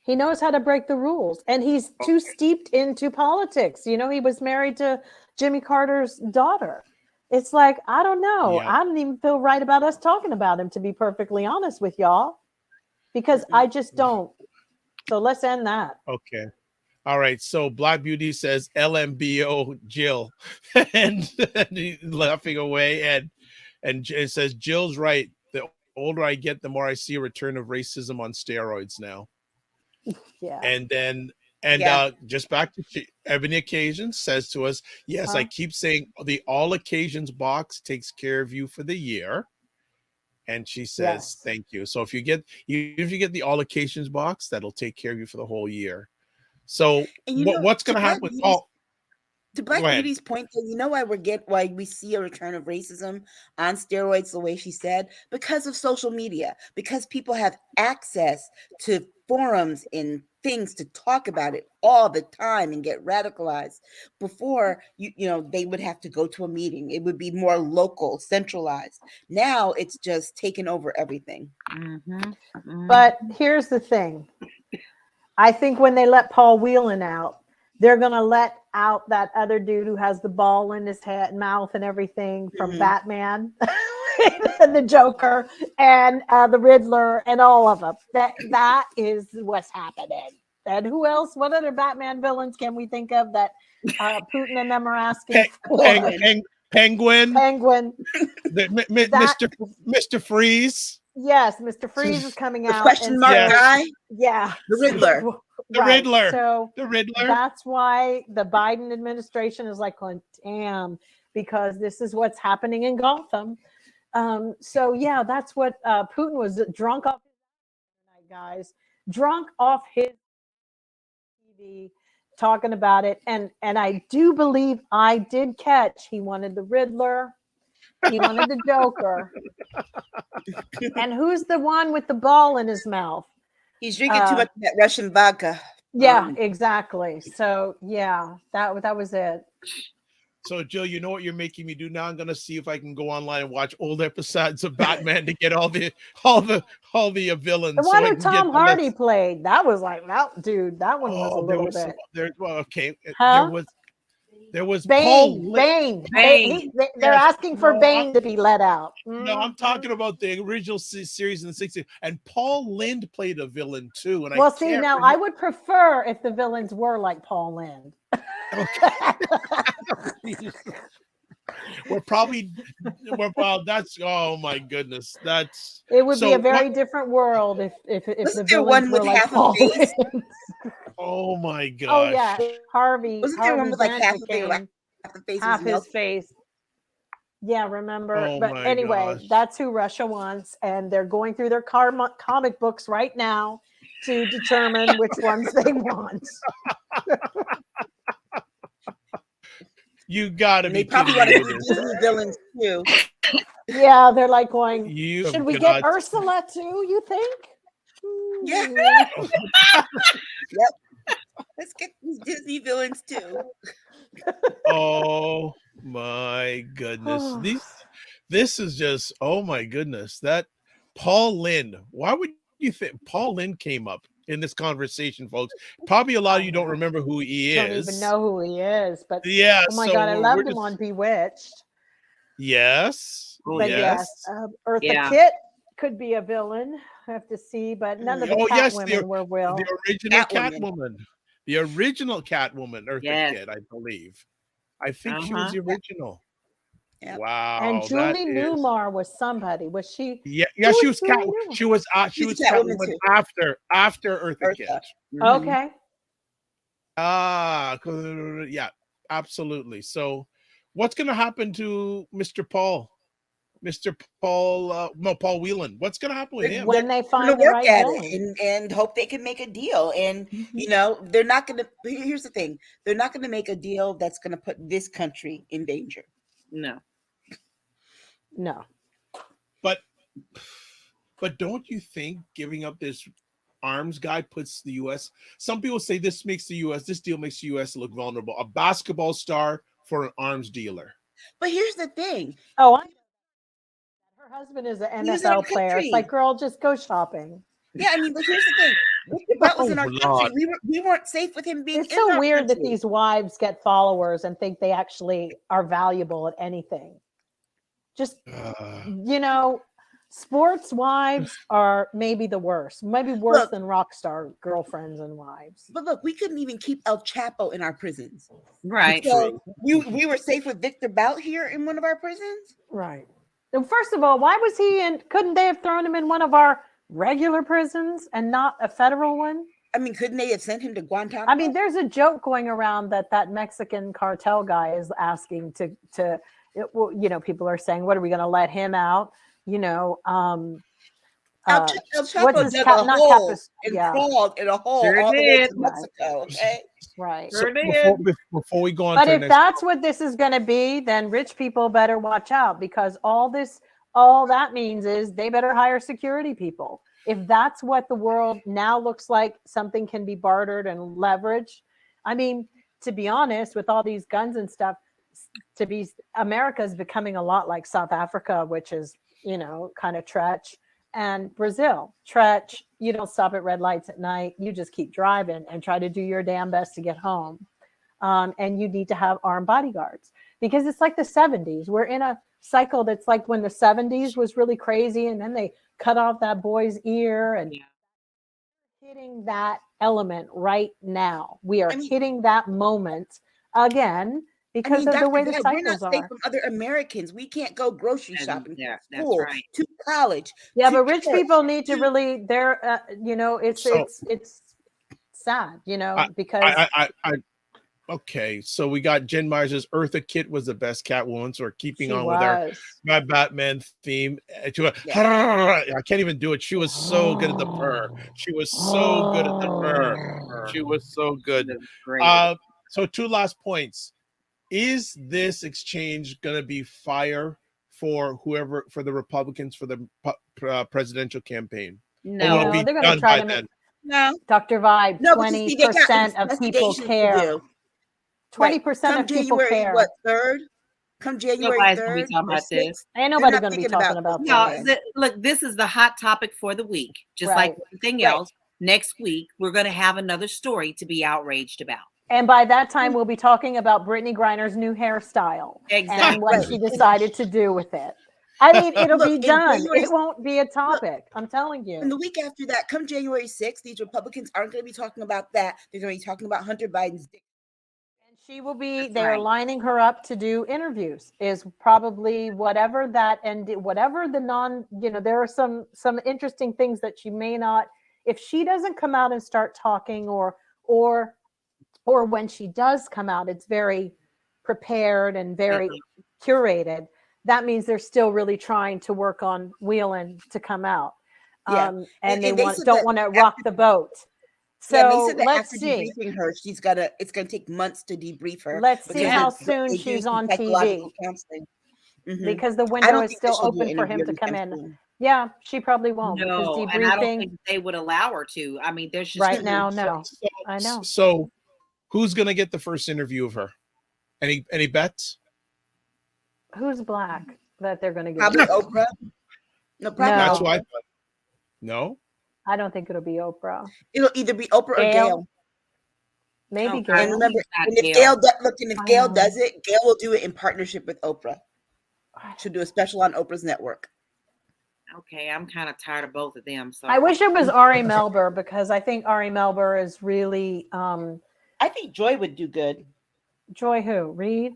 He knows how to break the rules, and he's too steeped into politics. He was married to Jimmy Carter's daughter. It's like, I don't know. I don't even feel right about us talking about him, to be perfectly honest with y'all, because I just don't. So let's end that. Okay. All right. So Black Beauty says LMBO Jill, and he's laughing away, and it says Jill's right. The older I get, the more I see a return of racism on steroids now. Yeah. And then just back to Ebony Occasions says to us, yes, I keep saying the all occasions box takes care of you for the year. And she says, thank you. So if you get the all occasions box, that'll take care of you for the whole year. So what's going to happen with Paul? To Black Beauty's point, you know why we see a return of racism on steroids the way she said? Because of social media, because people have access to forums and things to talk about it all the time and get radicalized. Before, you know, they would have to go to a meeting. It would be more local, centralized. Now it's just taken over everything. But here's the thing. I think when they let Paul Whelan out, they're going to let out that other dude who has the ball in his head, mouth and everything from Batman and the Joker and the Riddler and all of them. That is what's happening. And who else? What other Batman villains can we think of that Putin and them are asking for? Penguin. Mr. Freeze. Yes, Mr. Freeze is coming out. Question mark guy? Yeah. The Riddler. The Riddler. So the Riddler. That's why the Biden administration is like, damn, because this is what's happening in Gotham. So yeah, that's what Putin was drunk off his guys, drunk off his TV, talking about it. And I do believe I did catch he wanted the Riddler. He wanted the Joker. And who's the one with the ball in his mouth? He's drinking too much of that Russian vodka. Yeah, exactly. So yeah, that was it. So Jill, you know what you're making me do now? I'm gonna see if I can go online and watch old episodes of Batman to get all the villains. The one that Tom Hardy played, that was like that dude. That one was a little bit. There was Bane. They're asking for Bane to be let out. No, I'm talking about the original series in the 60s. And Paul Lynde played a villain too. And I would prefer if the villains were like Paul Lynde. That's oh my goodness. It would be a very different world if the villains were like Paul Lynde. Oh my gosh. Oh yeah, Harvey. Wasn't there one with like half his face? Yeah, remember? But anyway, that's who Russia wants, and they're going through their comic books right now to determine which ones they want. You gotta be. They probably want to be Disney villains too. Yeah, they're like going. Should we get Ursula too? You think? Yeah. Yep. Let's get these Disney villains too. Oh my goodness. This is just, oh my goodness. That Paul Lynde. Why would you think Paul Lynde came up in this conversation, folks? Probably a lot of you don't remember who he is. Don't even know who he is, but yeah. Oh my God, I loved him on Bewitched. Yes. But yes, Eartha Kitt could be a villain. I have to see, but none of the Catwomen were real. The original Catwoman. The original Catwoman, Eartha Kitt, I believe. I think she was the original. Yep. Wow. And Julie Newmar was somebody. Was she? Yeah, she was Catwoman. She was Catwoman after Eartha Kitt. Okay. Yeah, absolutely. So, what's going to happen to Mr. Paul? Paul Whelan. What's going to happen with him? When they find the work right at it and hope they can make a deal. And you know, they're not going to. Here's the thing: they're not going to make a deal that's going to put this country in danger. No. But don't you think giving up this arms guy puts the U.S. Some people say this deal makes the U.S. look vulnerable. A basketball star for an arms dealer. But here's the thing. Oh, her husband is an NFL player. It's like, girl, just go shopping. Yeah, I mean, but here's the thing. That was in our country. We weren't safe with him being. It's so weird that these wives get followers and think they actually are valuable at anything. Just you know, Sports wives are maybe the worst, maybe worse Look. than rock star girlfriends and wives. But look, we couldn't even keep El Chapo in our prisons. Right. So we were safe with Victor Bout here in one of our prisons. Right. And first of all, why was he in? Couldn't they have thrown him in one of our regular prisons and not a federal one? I mean, couldn't they have sent him to Guantanamo? I mean, there's a joke going around that Mexican cartel guy is asking people are saying, what are we going to let him out? El what's Chapo his dug cap? a Not hole Capus. and Yeah, crawled in a hole Sure all the way did. to Mexico. Okay, right. So before we go on But to the if next, that's what this is going to be, then rich people better watch out, because all that means is they better hire security people. If that's what the world now looks like, something can be bartered and leveraged. I mean, to be honest, with all these guns and stuff, America is becoming a lot like South Africa, which is, kind of Tretch, and Brazil. Tretch, you don't stop at red lights at night. You just keep driving and try to do your damn best to get home. And you need to have armed bodyguards, because it's like the 70s. We're in a cycle that's like when the 70s was really crazy, and then they cut off that boy's ear, and hitting that element right now. We are hitting that moment again because of the way the cycles we're not safe are. from other Americans. We can't go grocery shopping, school, that's right. to college. Yeah, to but rich church, people need to really. It's sad, because. Okay, so we got Jen Myers says Eartha Kitt was the best Catwoman, so we're keeping on with my Batman theme. I can't even do it. She was so good at the purr. She was so good at the purr. She was so good. So 2 last points. Is this exchange going to be fire for the Republicans for the presidential campaign? No, they're going to try to make. No, Dr. Vibe, no, 20% of people care. 20% of people care. What, 3rd? Come January 3rd. Be talking about this. Ain't nobody going to be talking about this. No, look, this is the hot topic for the week. Just like everything else, next week we're going to have another story to be outraged about. And by that time, we'll be talking about Brittney Griner's new hairstyle and what she decided to do with it. I mean, it'll be done. It won't be a topic. I'm telling you. And the week after that, come January 6th, these Republicans aren't going to be talking about that. They're going to be talking about Hunter Biden's dick. And she will be, they're lining her up to do interviews, is probably whatever that, and whatever the there are some interesting things that she may not, if she doesn't come out and start talking, or when she does come out, it's very prepared and very curated. That means they're still really trying to work on Whelan to come out. And they don't want to rock the boat. So let's see. Debriefing her, it's gonna take months to debrief her. Let's see how soon she's on TV. Because the window is still open for him to come in. Yeah, she probably won't. No, and I don't think they would allow her to. I mean, there's just right now, no. I know. So who's gonna get the first interview of her? Any bets? Who's black that they're going to get? Probably Oprah. No, probably. That's why. No, I don't think it'll be Oprah. It'll either be Oprah or Gail. Maybe Gail. And remember, if Gail does it, Gail will do it in partnership with Oprah. She'll do a special on Oprah's network. Okay, I'm kind of tired of both of them. So I wish it was Ari Melber, because I think Ari Melber is really. I think Joy would do good. Joy who? Reed?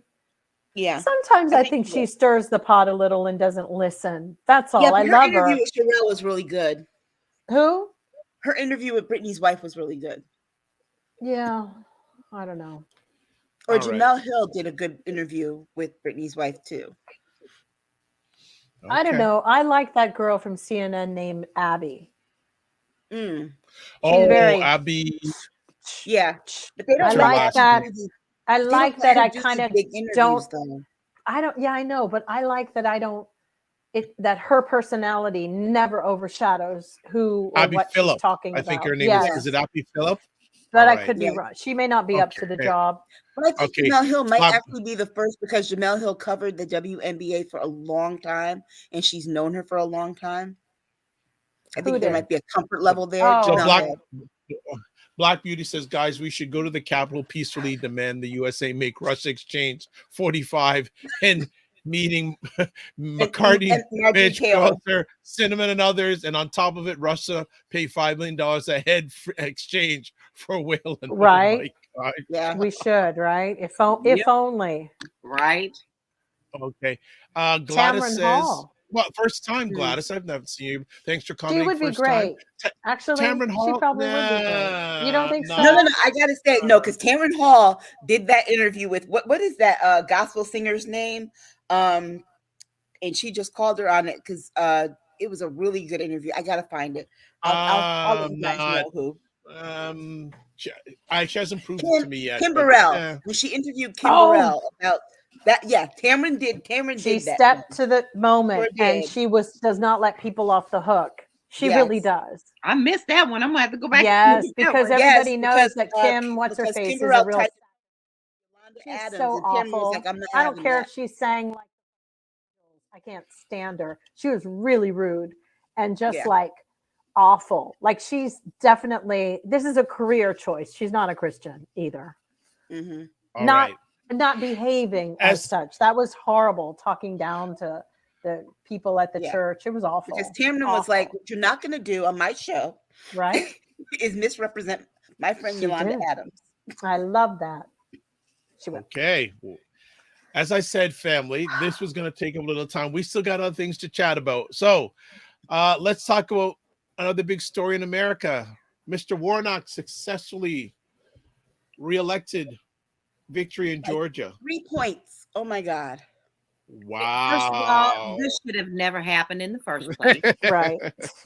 Yeah. Sometimes I think she stirs the pot a little and doesn't listen. That's all. I love her. Her interview with Sherelle was really good. Who? Her interview with Brittany's wife was really good. Yeah. I don't know. Or Jamel Hill did a good interview with Brittany's wife too. Okay. I don't know. I like that girl from CNN named Abby. Mm. Abby. Yeah. But they don't like that. I like that I kind of don't. I don't. Yeah, I know, but I like that I don't. That her personality never overshadows who or Abby what Phillip. she's talking about. I think her name is it Abby Phillip? But I could be wrong. She may not be up to the job. But I think Jamel Hill might actually be the first, because Jamel Hill covered the WNBA for a long time, and she's known her for a long time. I think there might be a comfort level there. Oh. Black Beauty says, guys, we should go to the Capitol peacefully, demand the USA make Russia exchange 45 and meeting McCartney, and Mitch, Taylor. Coulter, Cinnamon, and others, and on top of it, Russia paid $5 million a head exchange for Whelan. Right. Oh my God. Yeah. We should, right? If only. Right. Okay. Tamron Gladys says, Hall. well, first time, Gladys. I've never seen you. Thanks for coming. She would be great. Actually, Tamron Hall, she probably would be great. You don't think so? No. I gotta say no, because Tamron Hall did that interview with what is that gospel singer's name? And she just called her on it because it was a really good interview. I gotta find it. I'll let you guys know who. She hasn't proved it to me yet. Kimberell. When she interviewed Kimberell about that, Tamron did. She stepped to the moment, and she does not let people off the hook. She really does. I missed that one. I'm gonna have to go back. Yes, because everybody knows that Kim, what's her face, is a real. She's so awful. Like, I don't care if she's sang like, I can't stand her. She was really rude and just like awful. Like, she's definitely, this is a career choice. She's not a Christian either. Mm-hmm. Not behaving as such. That was horrible, talking down to the people at the church. It was awful. Because Tamron was like, what you're not going to do on my show, right, is misrepresent my friend Yolanda Adams. I love that. She went. Okay. As I said, family, this was going to take a little time. We still got other things to chat about. So let's talk about another big story in America. Mr. Warnock successfully reelected. Victory in Georgia. 3 points. Oh my God. Wow. First of all, this should have never happened in the first place. Right.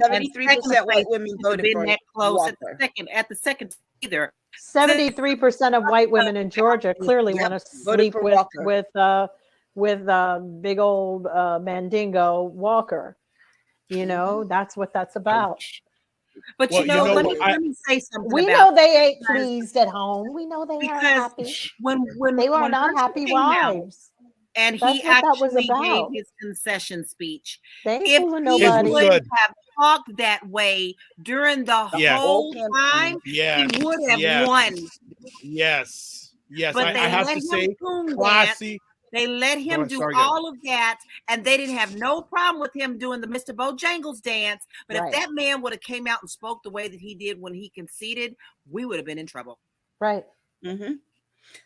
73% white women voted for that close at the second either. 73% of white women in Georgia clearly want to sleep with big old Mandingo Walker. You know, that's what that's about. But let me say something. We know they ain't pleased at home. We know they aren't happy. When they were not happy wives. And he actually gave his concession speech. If he would have talked that way during the whole time, he would have won. Yes. But I have to say, classy. They let him do all of that, and they didn't have no problem with him doing the Mr. Bojangles dance. But if that man would have came out and spoke the way that he did when he conceded, we would have been in trouble. Right. Mm-hmm.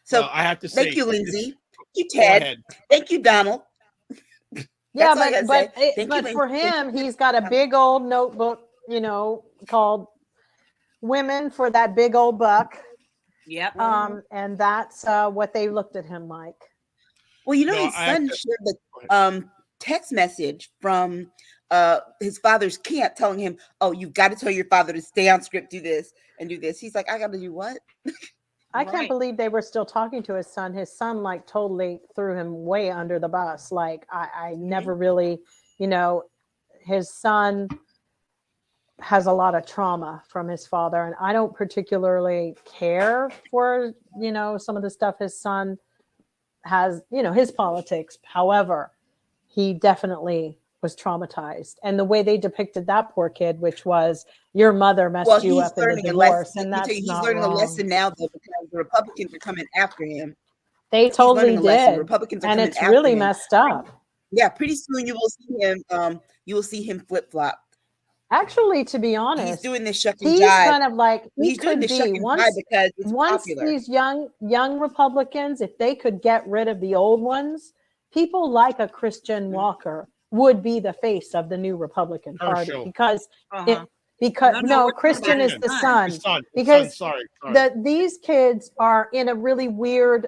So I have to say, thank you, Lindsay. Thank you, Ted. Thank you, Donald. Yeah, but for him, he's got a big old notebook, you know, called "Women for That Big Old Buck." Yep. And that's what they looked at him like. Well, you know, his son shared the text message from his father's camp telling him, "Oh, you've got to tell your father to stay on script, do this and do this." He's like, "I got to do what?" I can't believe they were still talking to his son. His son like totally threw him way under the bus. Like I never really, you know, his son has a lot of trauma from his father, and I don't particularly care for, you know, some of the stuff his son has, you know, his politics. However, he definitely was traumatized, and the way they depicted that poor kid, which was your mother messed you up in the divorce, and that's he's learning a lesson now, though, because the Republicans are coming after him. They totally did, Republicans are and coming it's after really him. messed up. Yeah, pretty soon you will see him. You will see him flip flop. Actually, to be honest, he's doing this shuck and jive. He's kind of like he's doing this shuck and jive because it's popular. These young Republicans, if they could get rid of the old ones, people like a Christian Walker would be the face of the new Republican Party, because Christian is the son. Because these kids are in a really weird.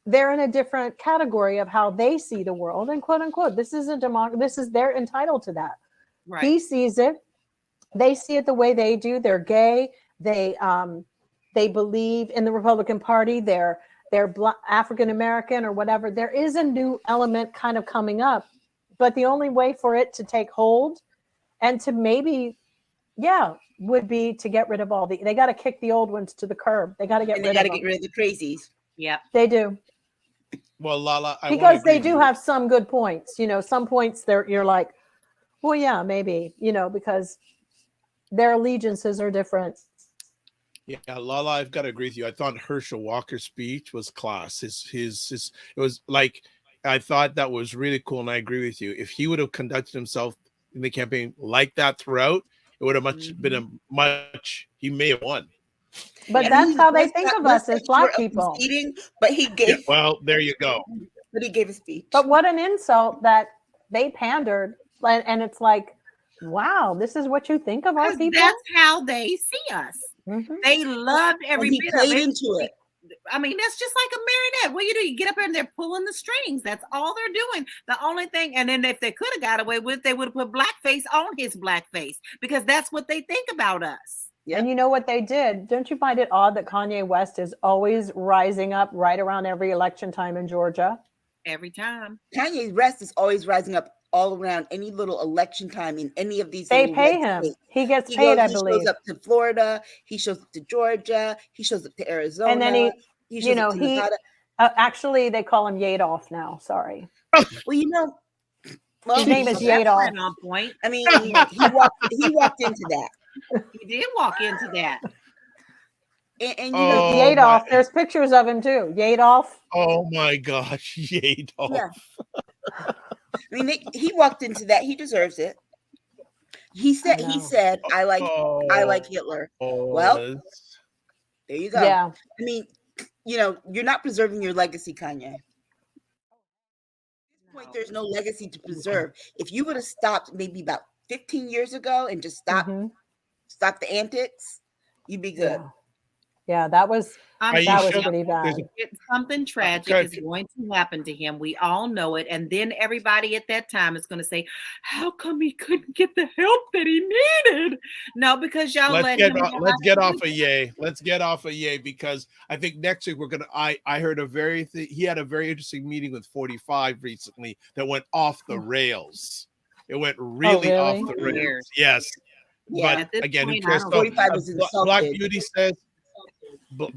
They're in a different category of how they see the world, and quote unquote, this is a democracy. They're entitled to that. Right. He sees it. They see it the way they do. They're gay. They believe in the Republican Party. They're African American or whatever. There is a new element kind of coming up, but the only way for it to take hold and to maybe, would be to get rid of all the. They got to kick the old ones to the curb. They got to get rid of them. They got to get rid of the crazies. Yeah, they do. Well, LaLa, because they do have some good points. You know, some points you're like, well, yeah, maybe, you know, because their allegiances are different. Yeah, LaLa, I've got to agree with you. I thought Herschel Walker's speech was class. His it was like I thought that was really cool, and I agree with you. If he would have conducted himself in the campaign like that throughout, it would have been a much. He may have won. But And that's how they think of us as Black people. But he gave. Yeah, well, there you go. But he gave a speech. But what an insult that they pandered, and it's like, wow, this is what you think of our people. That's how they see us. Mm-hmm. They loved every he bit played of it. into it. I mean, that's just like a marionette. What do? You get up there and they're pulling the strings. That's all they're doing. The only thing, and then if they could have got away with it, they would have put blackface on his blackface, because that's what they think about us. Yep. And you know what they did? Don't you find it odd that Kanye West is always rising up right around every election time in Georgia? Every time. Kanye West is always rising up all around any little election time in any of these. They pay him. States. He gets paid, I believe. He shows up to Florida. He shows up to Georgia. He shows up to Arizona. And then he shows up to Nevada. Actually, they call him Yadoff now. Sorry. Well, his name is Yadoff. On point. I mean, he walked into that. He did walk into that. And Yadoff. There's pictures of him too. Yadoff. Oh my gosh, Yadoff. Yeah. I mean, he walked into that. He deserves it. He said, I like Hitler. Well, there you go. Yeah. I mean, you're not preserving your legacy, Kanye. At this point, there's no legacy to preserve. If you would have stopped maybe about 15 years ago and just stop the antics, you'd be good. Yeah, that was pretty bad. Something tragic is going to happen to him. We all know it. And then everybody at that time is going to say, how come he couldn't get the help that he needed? No, because y'all let's get off of Ye. Let's get off of Ye, because I think next week I heard he had a very interesting meeting with 45 recently that went off the rails. It went really off the rails. Yes. Yeah, but again, 45 was insulted.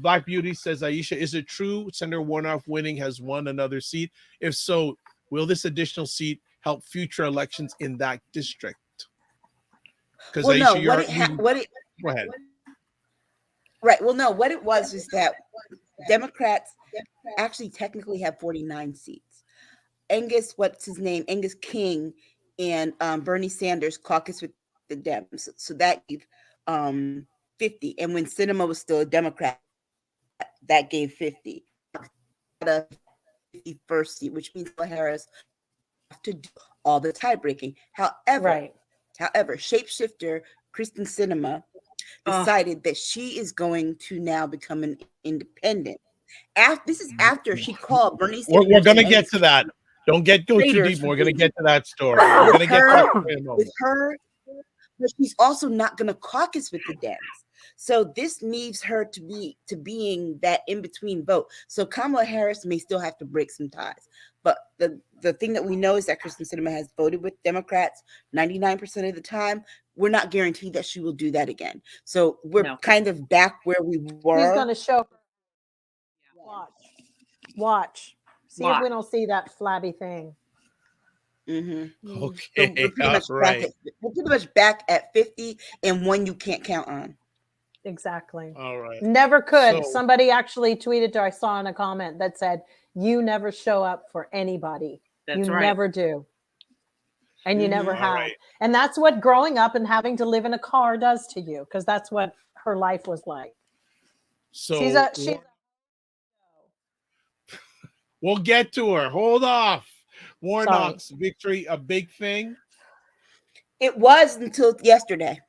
Black Beauty says, Aisha, is it true Senator Warnock winning has won another seat? If so, will this additional seat help future elections in that district? Because go ahead. Right. Well, no, what it was that Democrats actually technically have 49 seats. Angus King and Bernie Sanders caucus with the Dems. So that gave 50. And when Sinema was still a Democrat, that gave 50. The 51st seat, which means Harris have to do all the tie breaking. However, shapeshifter Kyrsten Sinema decided that she is going to now become an independent. This is after she called Bernie Sanders. We're going to get to that. Don't go too deep. We're going to get to that story. We're going to get with her, but she's also not going to caucus with the Dems. So this leaves her to being that in-between vote. So Kamala Harris may still have to break some ties. But the thing that we know is that Kyrsten Sinema has voted with Democrats 99% of the time. We're not guaranteed that she will do that again. So we're kind of back where we were. She's going to show. Watch. See if we don't see that flabby thing. Mm-hmm. Okay, so we're pretty much back at 50 and one you can't count on. Exactly. All right. Never could. So, somebody actually tweeted I saw in a comment that said, you never show up for anybody. You never do. And you never have. Right. And that's what growing up and having to live in a car does to you, because that's what her life was like. So she's we'll get to her. Hold off. Warnock's victory, a big thing? It was until yesterday.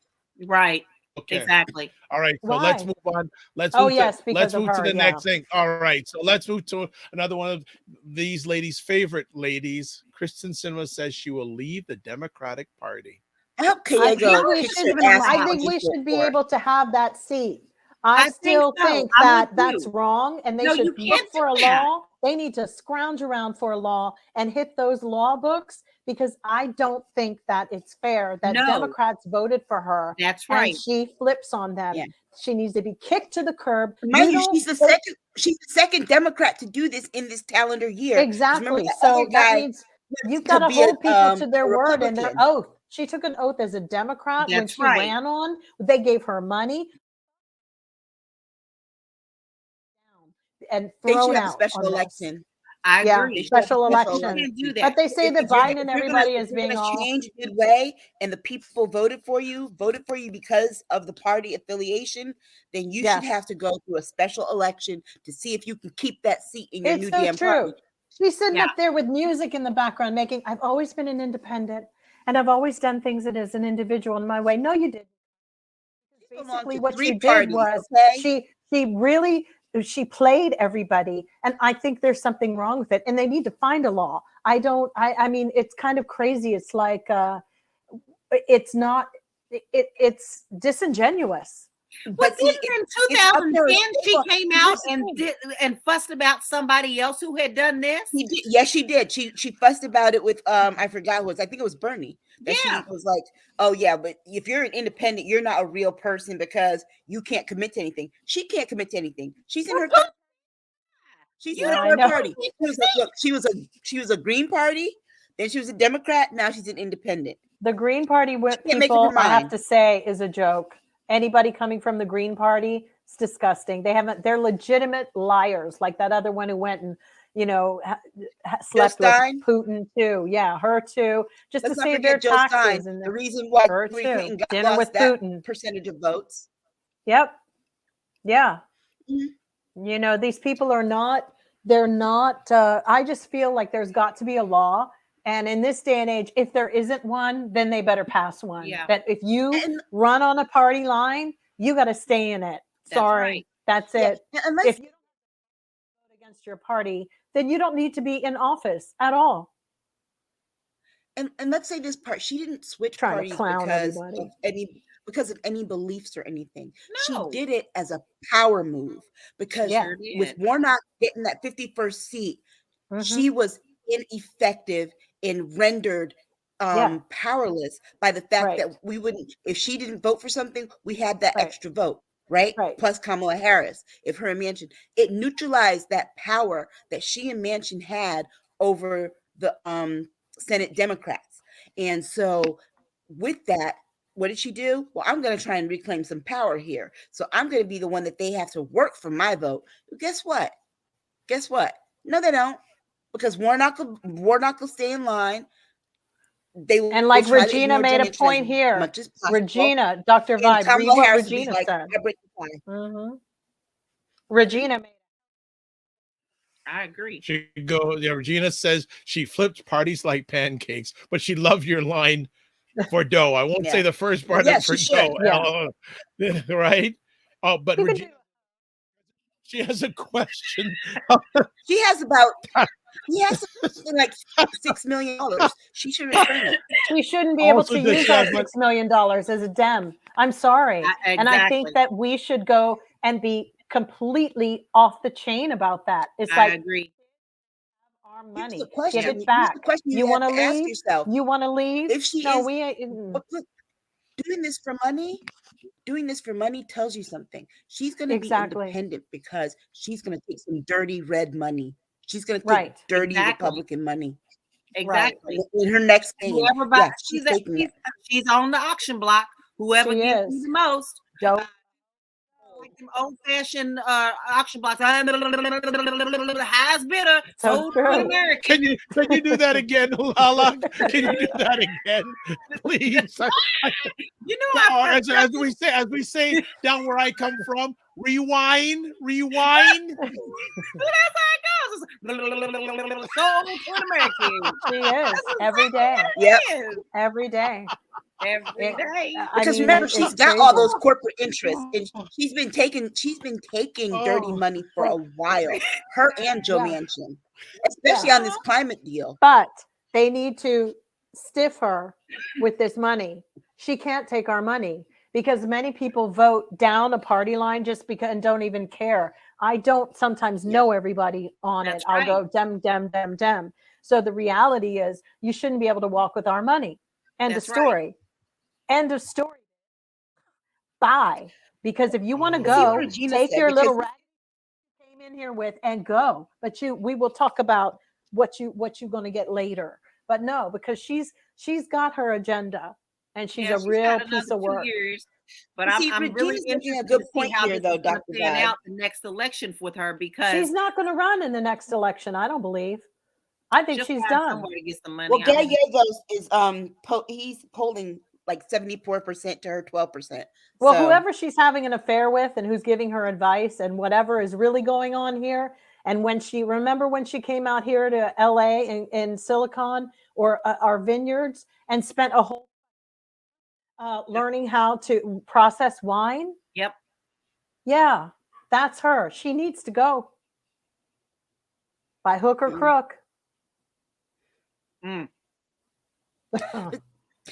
Right. Okay. Exactly. All right. So let's move on. Let's move to the next thing. All right. So let's move to another one of these ladies' favorite ladies. Kyrsten Sinema says she will leave the Democratic Party. Okay, I think we should be able to have that seat. I still think that that's wrong, and they should look for a law. They need to scrounge around for a law and hit those law books, because I don't think that it's fair that Democrats voted for her. That's right. And she flips on them. Yeah. She needs to be kicked to the curb. She's the second Democrat to do this in this calendar year. Exactly. So that means you've got to hold people to their word and their oath. She took an oath as a Democrat when she ran on. They gave her money. And they should thrown have out a special election. I Yeah, agree. special You election. can't do that. But they say that Biden and everybody if is you're being gonna all change midway, and the people voted for you because of the party affiliation, then you should yes. have to go through a special election to see if you can keep that seat in your It's new so damn true. party. She's sitting Yeah. up there with music in the background making, I've always been an independent and I've always done things as an individual in my way. No, you didn't. You belong Basically to what 3 you did parties, was okay? she played everybody, and I think there's something wrong with it, and they need to find a law. I mean, it's kind of crazy. It's like it's not it's disingenuous. Well, But see, didn't in it's up there. 2010 she came out Here's and fussed about somebody else who had done this? She did. Yes, she did. She fussed about it with I forgot who it was. I think it was Bernie. That Yeah. she was like, "Oh yeah, but if you're an independent, you're not a real person because you can't commit to anything." She can't commit to anything. She's in her third. She's in You her I third know. party. She was a Green Party. Then she was a Democrat. Now she's an independent. The Green Party can't make up people, her I have mind. to say, is a joke. Anybody coming from the Green Party, it's disgusting. They're legitimate liars, like that other one who went and, you know, slept with Stein? Putin too. Yeah, her too. Just Let's to not save their forget Joe Stein. taxes. And The reason why her Hillary too. Clinton Dinner with lost that Putin. percentage of votes. Yep. Yeah. Mhm. You know, these people are not, they're not, I just feel like there's got to be a law. And in this day and age, if there isn't one, then they better pass one. Yeah. That if you And run on a party line, you got to stay in it. That's Sorry. right. That's yeah, it. unless If you don't vote against your party, then you don't need to be in office at all. and let's say this part, she didn't switch Trying to parties clown because everybody. of any beliefs or anything. No. She did it as a power move because Yeah. Sure with did. Warnock getting that 51st seat, Mhm. she was ineffective and rendered Yeah. powerless by the fact Right. that we wouldn't, if she didn't vote for something, we had that Right. extra vote, right? Right. Plus Kamala Harris, if her and Manchin, it neutralized that power that she and Manchin had over the Senate Democrats. And so with that, what did she do? Well, I'm going to try and reclaim some power here. So I'm going to be the one that they have to work for my vote. Guess what? Guess what? No, they don't. Because Warnock will stay in line. They will And like try to Regina ignore made a Manchin point as here. much as possible. Regina, Dr. And Vibe, read Kamala what Harris will be Regina like, said. I break the tie. Mhm. Regina made I agree. She go. Yeah, Regina says she flipped parties like pancakes, but she loved your line for dough. I won't say Yeah. the first part Yeah, of for she should. dough. Yeah. Right? Oh, but You could Regina, she has a question. He has something like $6 million. She should return it. We shouldn't be able Also, to does use she our have $6 million as a Dem. I'm sorry. And I think Exactly. that we should go and be completely off the chain about that. It's I like agree. our Here's money. the Give question. it Here's back. the question You you have want to to ask leave? yourself. You want to leave? If she No, is we ain't. look, doing this for money tells you something. She's going to be Exactly. independent because she's going to take some dirty red money. She's going to take Right. dirty Exactly. Republican money. Exactly. In her next game. Whoever buys, Yeah, she's taking it. she's on the auction block. Whoever She gives is. you the most. Joe. Like them old-fashioned auction blocks. Highest bidder. So Sold true. to American. Can you do that again, LaLa? Can you do that again, please? You know, As we say down where I come from, rewind. that's how it goes. Sold to American. She is. Every day. Yep. Every day. Every day. Because remember, she's got all those corporate interests, and she's been taking dirty money for a while. Her and Joe Manchin, especially on this climate deal. But they need to stiff her with this money. She can't take our money because many people vote down a party line just because and don't even care. I don't sometimes know everybody on That's it. I'll right. go dem. So the reality is you shouldn't be able to walk with our money. End That's of story. End of story. Bye. Because if you want to go, take your little rag came in here with and go. But we will talk about what you're going to get later. But no, because she's got her agenda and she's a real piece of work. But See, I'm really Regina's making a interested good to see point how here, this is though, going to Dr. pan Guy. out the next election with her, because She's not going to run in the next election, I don't believe. I think she'll she's find done. somewhere to get some money. Well, I don't- Gallegos is he's polling like 74% to her 12%. Well, So whoever she's having an affair with and who's giving her advice and whatever is really going on here. And when remember when she came out here to LA in Silicon or our vineyards and spent a whole learning how to process wine? Yep. Yeah, that's her. She needs to go by hook or crook. Mm.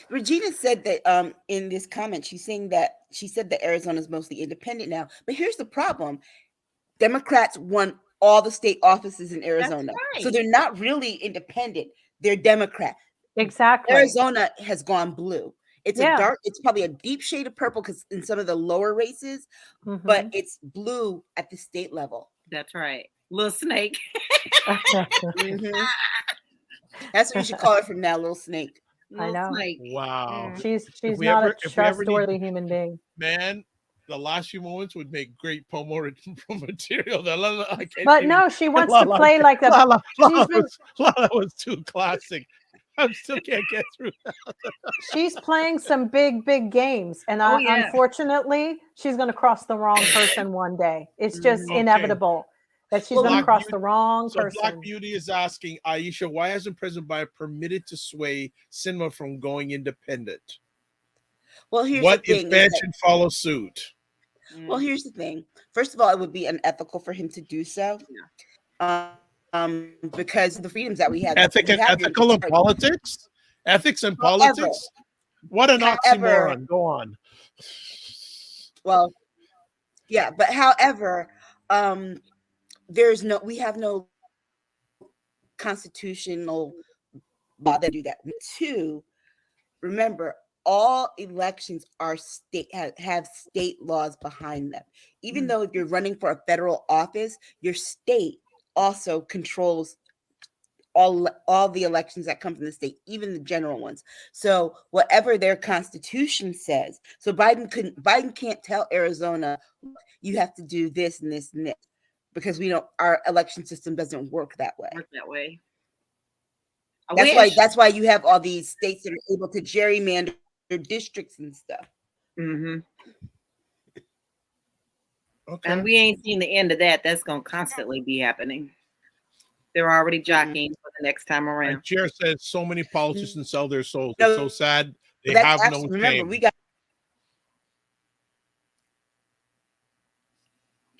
Regina said that in this comment, she said that Arizona is mostly independent now. But here's the problem: Democrats won all the state offices in Arizona, right. so they're not really independent. They're Democrat. Exactly. Arizona has gone blue. It's Yeah. it's probably a deep shade of purple because in some of the lower races, Mhm. but it's blue at the state level. That's right. Little snake. Mhm. That's what you should call her from now, little snake. I know. Snake. Wow. She's If we not ever- a if we ever need- trustworthy human being. Man, the last few moments would make great promo material. But no, she wants to play like a. LaLa she's been- was too classic. I still can't get through that. She's playing some big games, and Oh, yeah. unfortunately, she's going to cross the wrong person one day. It's just Okay. inevitable that she's Well, going to Black cross Beauty- the wrong So person. Black Beauty is asking Aisha, why hasn't President Biden permitted to sway Sinema from going independent? Well, here's What the if thing. Ben should follow suit? Well, here's the thing. First of all, it would be unethical for him to do so. Because of the freedoms that we have. Ethical and politics? Ethics and politics? What an oxymoron. Go on. Well, yeah, but however, we have no constitutional law that do that. Two, remember, all elections are have state laws behind them. Even though if you're running for a federal office, your state also controls all the elections that come from the state, even the general ones. So whatever their constitution says, so Biden can't tell Arizona, you have to do this and this and this, because our election system doesn't work that way. That's why you have all these states that are able to gerrymander districts and stuff. Mm-hmm. Okay. And we ain't seen the end of that. That's going to constantly be happening. They're already jockeying for the next time around. Like Chair says, so many politicians sell their souls. It's so sad. They have no shame. Remember, we got.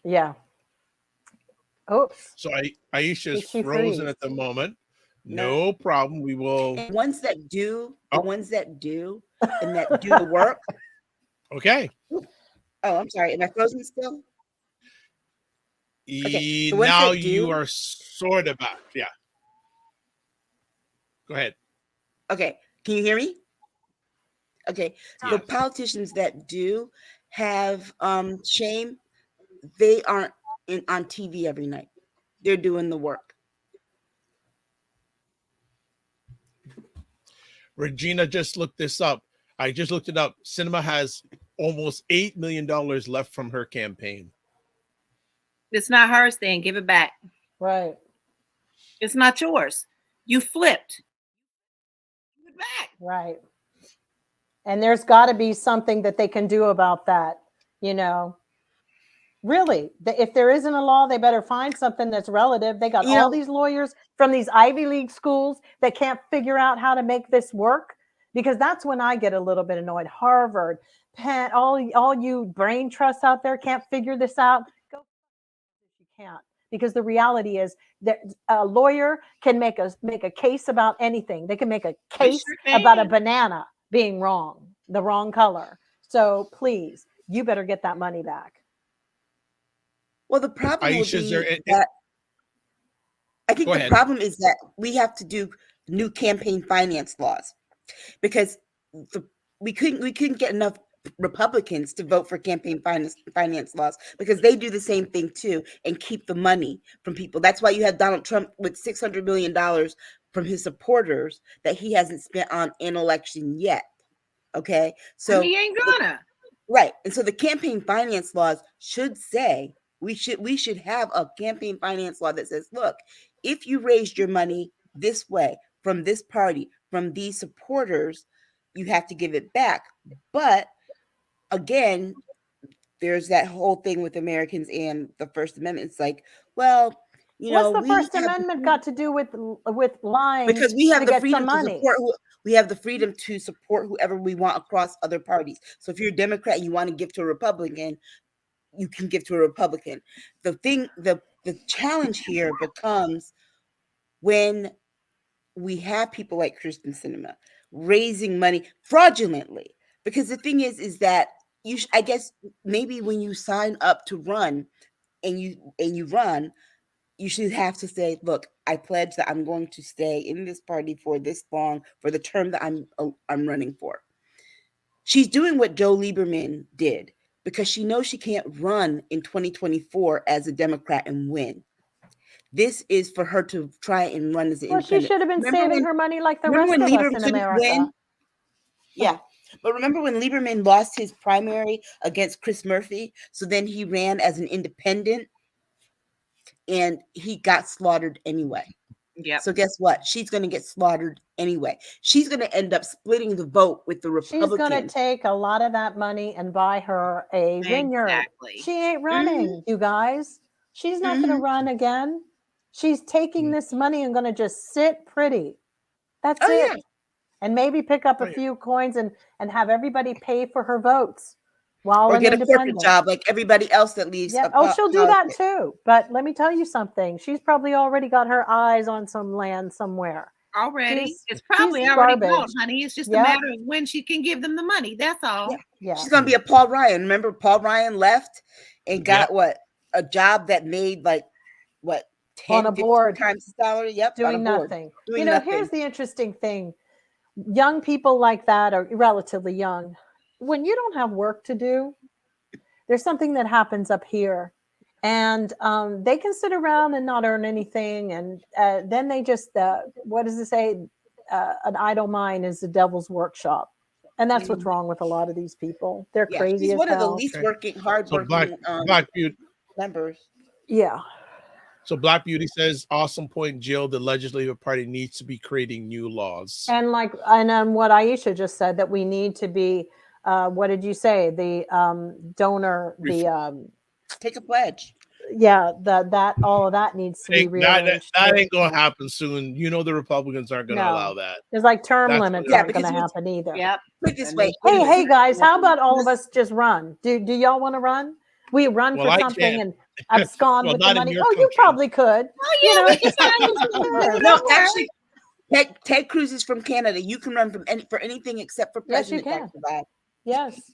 Yeah. Oops. So Aisha is She frozen freeze? at the moment. No problem. We will. The ones that do, and that do the work. Okay. Oh, I'm sorry. Am I frozen still? Okay. So Now you are sort of back. Yeah. Go ahead. Okay. Can you hear me? Okay. Yes. The politicians that do have shame, they aren't on TV every night. They're doing the work. Regina just looked this up. I just looked it up. Sinema has almost $8 million left from her campaign. It's not hers, then give it back. Right. It's not yours. You flipped. Give it back. Right. And there's got to be something that they can do about that. Really, if there isn't a law, they better find something that's relative. They got all these lawyers from these Ivy League schools that can't figure out how to make this work, because that's when I get a little bit annoyed. Harvard, Penn, all you brain trusts out there can't figure this out. Go, you can't, because the reality is that a lawyer can make a case about anything. They can make a case about a banana being wrong, the wrong color. So please, you better get that money back. Well, the problem Aisha, the problem is that we have to do new campaign finance laws, because we couldn't get enough Republicans to vote for campaign finance laws, because they do the same thing too and keep the money from people. That's why you have Donald Trump with $600 million from his supporters that he hasn't spent on an election yet. Okay, so he ain't gonna. Right. And so the campaign finance laws should say we should have a campaign finance law that says, look, if you raised your money this way from this party, from these supporters, you have to give it back. But again, there's that whole thing with Americans and the First Amendment. It's like, well, What's the we First have Amendment got to do with lying because we have to the get freedom some to money? support we have the freedom to support whoever we want across other parties. So if you're a Democrat and you want to give to a Republican, you can give to a Republican. The challenge here becomes when we have people like Kyrsten Sinema raising money fraudulently. Because the thing is that I guess maybe when you sign up to run and you run, you should have to say, look, I pledge that I'm going to stay in this party for this long, for the term that I'm running for. She's doing what Joe Lieberman did because she knows she can't run in 2024 as a Democrat and win. This is for her to try and run as an independent. She should have been saving her money like the rest when of Lieberman us in America. Win? Yeah. But remember when Lieberman lost his primary against Chris Murphy? So then he ran as an independent and he got slaughtered anyway. Yeah. So guess what? She's going to get slaughtered anyway. She's going to end up splitting the vote with the Republicans. She's going to take a lot of that money and buy her a vineyard. Exactly. She ain't running, you guys. She's not going to run again. She's taking this money and going to just sit pretty. That's it. Yeah. And maybe pick up a few coins and have everybody pay for her votes. Or get a corporate job like everybody else that leaves. Yeah. She'll do that too. But let me tell you something. She's probably already got her eyes on some land somewhere. Already. It's probably already bought, honey. It's just a matter of when she can give them the money. That's all. Yeah. She's going to be a Paul Ryan. Remember, Paul Ryan left and got a job that made 10, on a board times the salary. Yep. Doing nothing. Here's the interesting thing. Young people like that are relatively young. When you don't have work to do, there's something that happens up here, and they can sit around and not earn anything, and then they just what does it say? An idle mind is the devil's workshop, and that's what's wrong with a lot of these people. They're crazy. She's as one hell. of the least hardworking Black Beauty members. Yeah. So Black Beauty says, awesome point, Jill. The legislative party needs to be creating new laws. And what Aisha just said, that we need to be. What did you say? The donor, take a pledge. Yeah, that all of that needs to be rearranged. That ain't gonna happen soon. The Republicans aren't gonna allow that. There's term limits aren't gonna happen either. Yep. Put this way. Hey guys, how about all of us just run? Do y'all want to run? We run for something and abscond with the money. You probably could. No, actually. Ted Cruz is from Canada. You can run for anything except for president. Yes, you can. Yes,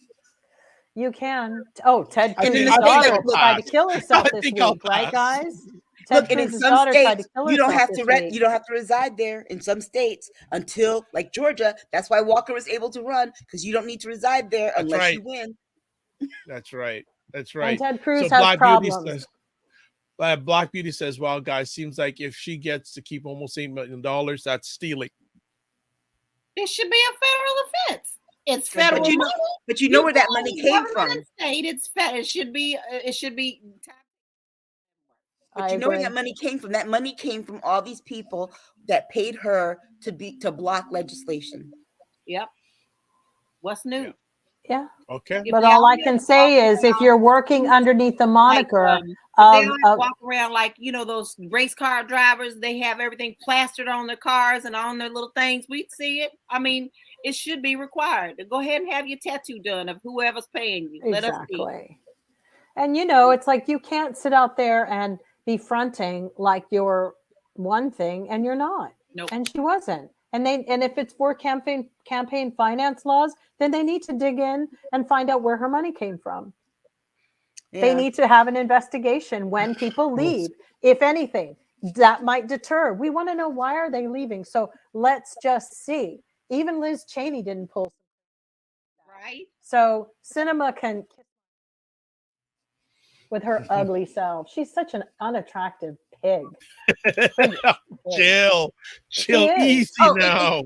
you can. Oh, Ted Cruz's daughter tried to kill herself this week, right, guys? Look, and in some states, you don't have to you don't have to reside there. In some states, until like Georgia, that's why Walker was able to run, because you don't need to reside there unless you win. That's right. That's right. And Ted Cruz has problems. Black Beauty says, well, guys, seems like if she gets to keep almost $8 million, that's stealing. It should be a federal offense. It's federal money. But you know where that money came from. State, it should be. But you know where that money came from. That money came from all these people that paid her to block legislation. Yep. What's new? Yeah. Okay. But all I can say is, if you're working underneath the moniker they walk around like those race car drivers, they have everything plastered on their cars and on their little things. We see it. I mean, it should be required to go ahead and have your tattoo done of whoever's paying you. Let us see. And it's like you can't sit out there and be fronting like you're one thing and you're not. Nope. And she wasn't. And if it's for campaign finance laws, then they need to dig in and find out where her money came from. Yeah. They need to have an investigation when people leave. If anything, that might deter. We want to know, why are they leaving? So let's just see. Even Liz Cheney didn't pull. Right. So Sinema can, with her ugly self. She's such an unattractive pig. Chill easy now.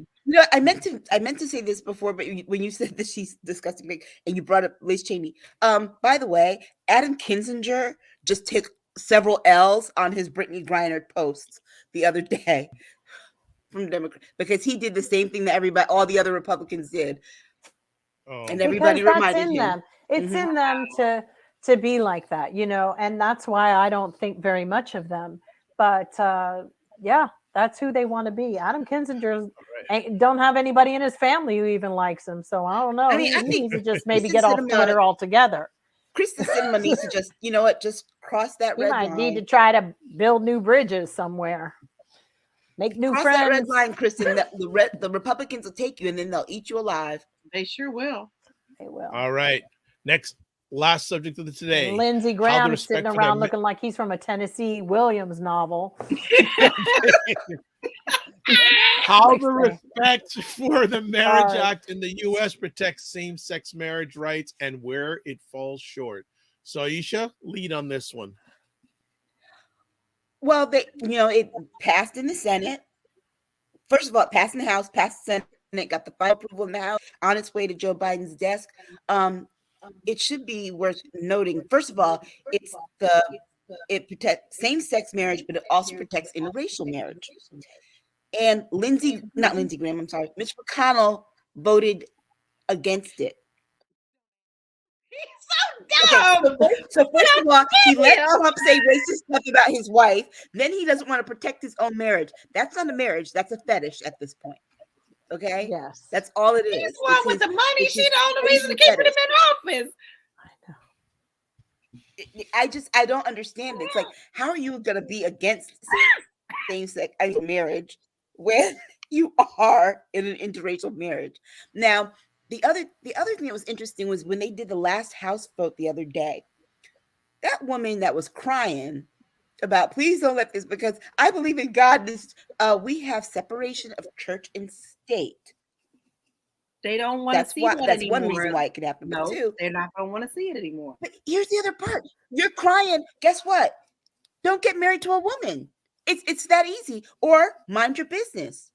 I meant to say this before, but when you said that she's disgusting big, and you brought up Liz Cheney. By the way, Adam Kinzinger just took several L's on his Brittney Griner posts the other day from Democrat, because he did the same thing that all the other Republicans did, and everybody reminded him. Them. It's in them to be like that, and that's why I don't think very much of them. But yeah, that's who they want to be. Adam Kinzinger don't have anybody in his family who even likes him, so I don't know. I think he needs to just maybe get off Twitter altogether. Kyrsten Sinema needs to just, just cross that red line. He might need to try to build new bridges somewhere. Make new friends. That red line, Kyrsten. The Republicans will take you, and then they'll eat you alive. They sure will. They will. All right. Last subject of the today. Lindsey Graham sitting around looking like he's from a Tennessee Williams novel. How the respect for the Marriage Act in the U.S. protects same-sex marriage rights and where it falls short. So, Aisha, lead on this one. Well, it passed in the Senate. First of all, it passed in the House, passed the Senate, got the final approval in the House, on its way to Joe Biden's desk. It should be worth noting, first of all, it protects same-sex marriage, but it also protects interracial marriage. And Mitch McConnell voted against it. He's so dumb. Okay, so first of all, he let Trump say racist stuff about his wife. Then he doesn't want to protect his own marriage. That's not a marriage. That's a fetish at this point. Okay? Yes. That's all it is. He's one with the money. She's the only reason to keep him in office. I don't understand it. It's like, how are you going to be against same-sex marriage when you are in an interracial marriage? Now, the other thing that was interesting was when they did the last House vote the other day, that woman that was crying about, please don't let this, because I believe in God, we have separation of church and state. They don't want to see it anymore. That's one reason why it could happen. No, they're not going to want to see it anymore. But here's the other part. You're crying. Guess what? Don't get married to a woman. It's that easy. Or mind your business.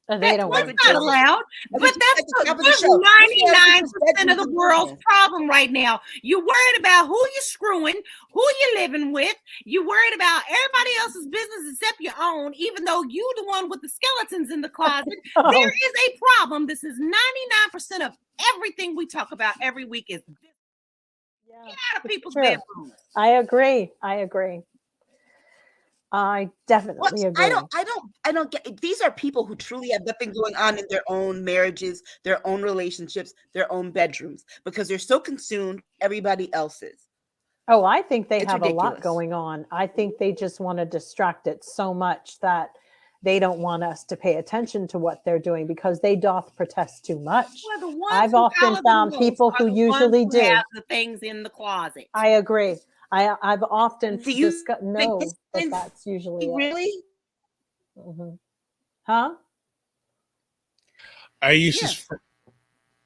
They don't want not allowed. But that's 99% of the world's problem right now. You're worried about who you're screwing, who you're living with. You're worried about everybody else's business except your own, even though you're the one with the skeletons in the closet. There is a problem. This is 99% of everything we talk about every week is this. Get out of people's bedrooms. I agree. I definitely agree. I don't get it. These are people who truly have nothing going on in their own marriages, their own relationships, their own bedrooms, because they're so consumed everybody else's. Oh, I think they have a lot going on. I think they just want to distract it so much that they don't want us to pay attention to what they're doing because they doth protest too much. Well, I've often found people who usually do have the things in the closet. I agree. I've often know that that's usually really. Mm-hmm. Huh? Aisha's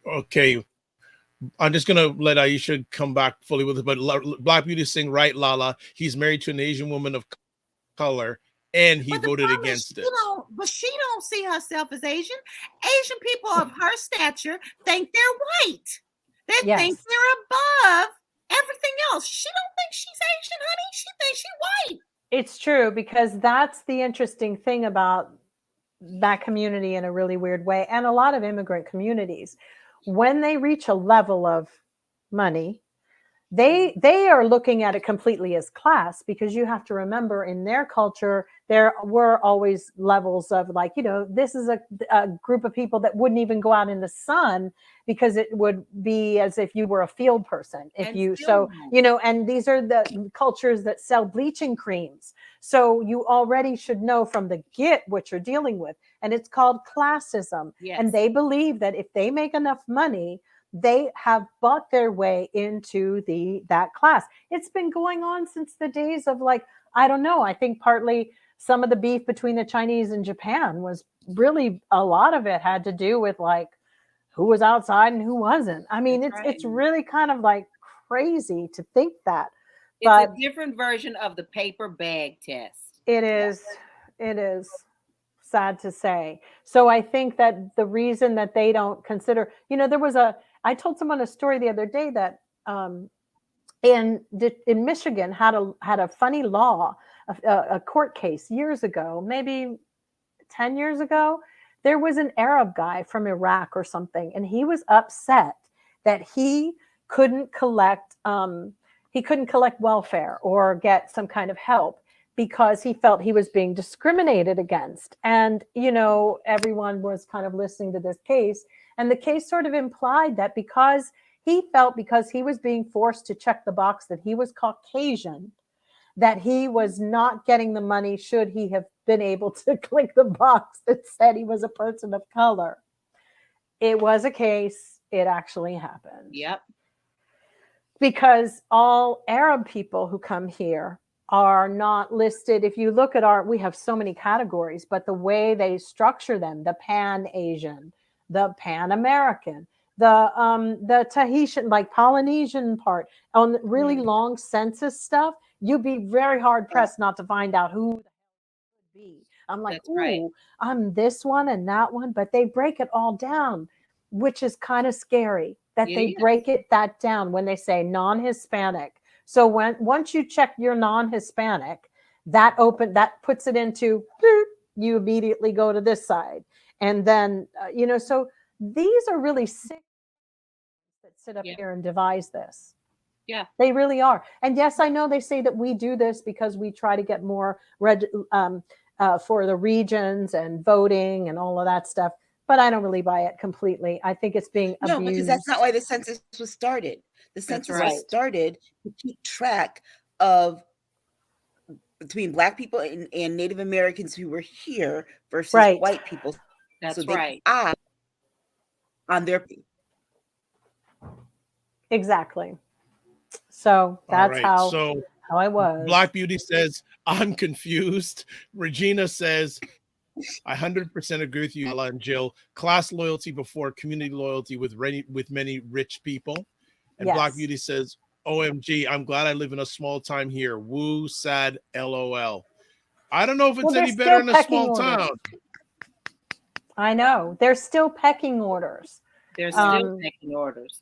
okay. I'm just gonna let Aisha come back fully with it. But Black Beauty is saying, right, LaLa. He's married to an Asian woman of color, and he voted against it. But she don't see herself as Asian. Asian people of her stature think they're white. They think they're above everything else. She don't think she's Asian, honey. She thinks she's white. It's true, because that's the interesting thing about that community in a really weird way, and a lot of immigrant communities. When they reach a level of money, they are looking at it completely as class, because you have to remember in their culture, there were always levels of like, this is a group of people that wouldn't even go out in the sun because it would be as if you were a field person. And these are the cultures that sell bleaching creams. So you already should know from the get what you're dealing with. And it's called classism. Yes. And they believe that if they make enough money, they have bought their way into that class. It's been going on since the days of I don't know. I think partly some of the beef between the Chinese and Japan was really, a lot of it had to do with who was outside and who wasn't. I mean, it's really kind of crazy to think that. But it's a different version of the paper bag test. It is. It is. sad to say. So I think that the reason that they don't consider, I told someone a story the other day that in Michigan had a funny law, a court case years ago, maybe 10 years ago. There was an Arab guy from Iraq or something, and he was upset that he couldn't collect welfare or get some kind of help because he felt he was being discriminated against. And, everyone was kind of listening to this case, and the case sort of implied that because he was being forced to check the box that he was Caucasian, that he was not getting the money should he have been able to click the box that said he was a person of color. It was a case. It actually happened. Yep. Because all Arab people who come here are not listed. If you look at we have so many categories, but the way they structure them, the Pan-Asian, the Pan-American, the Tahitian, like Polynesian part, on the really long census stuff, you'd be very hard pressed not to find out who the hell it could be. I'm like, That's right. I'm this one and that one, but they break it all down, which is kind of scary that they break that down when they say non-Hispanic. So once you check your non-Hispanic, that puts it into, you immediately go to this side. And then, so these are really sick that sit up here and devise this. Yeah, they really are. And yes, I know they say that we do this because we try to get more for the regions and voting and all of that stuff. But I don't really buy it completely. I think it's being abused. No, because that's not why the census was started. The census was started to keep track of between Black people and Native Americans who were here versus white people. That's right. On their exactly. So that's how I was. Black Beauty says, I'm confused. Regina says, I 100% agree with you, LaLa and Jill. Class loyalty before community loyalty with many rich people. And Black Beauty says, OMG, I'm glad I live in a small town here. Woo, sad, LOL. I don't know if it's any better in a small town. I know. There's still pecking orders. There's still pecking orders.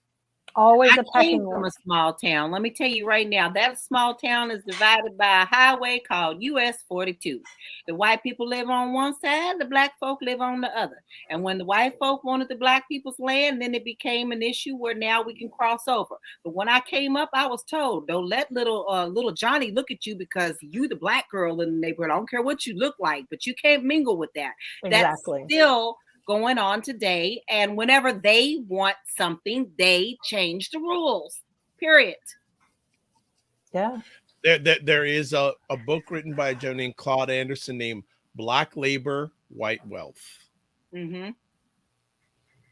Always a pecking order. From a small town. Let me tell you right now, that small town is divided by a highway called US 42. The white people live on one side, the Black folk live on the other. And when the white folk wanted the Black people's land, then it became an issue where now we can cross over. But when I came up, I was told, don't let little Johnny look at you because you the Black girl in the neighborhood. I don't care what you look like, but you can't mingle with that. Exactly. That's still going on today, and whenever they want something, they change the rules. Period. Yeah. There is a book written by a gentleman named Claude Anderson named Black Labor, White Wealth. Mm-hmm.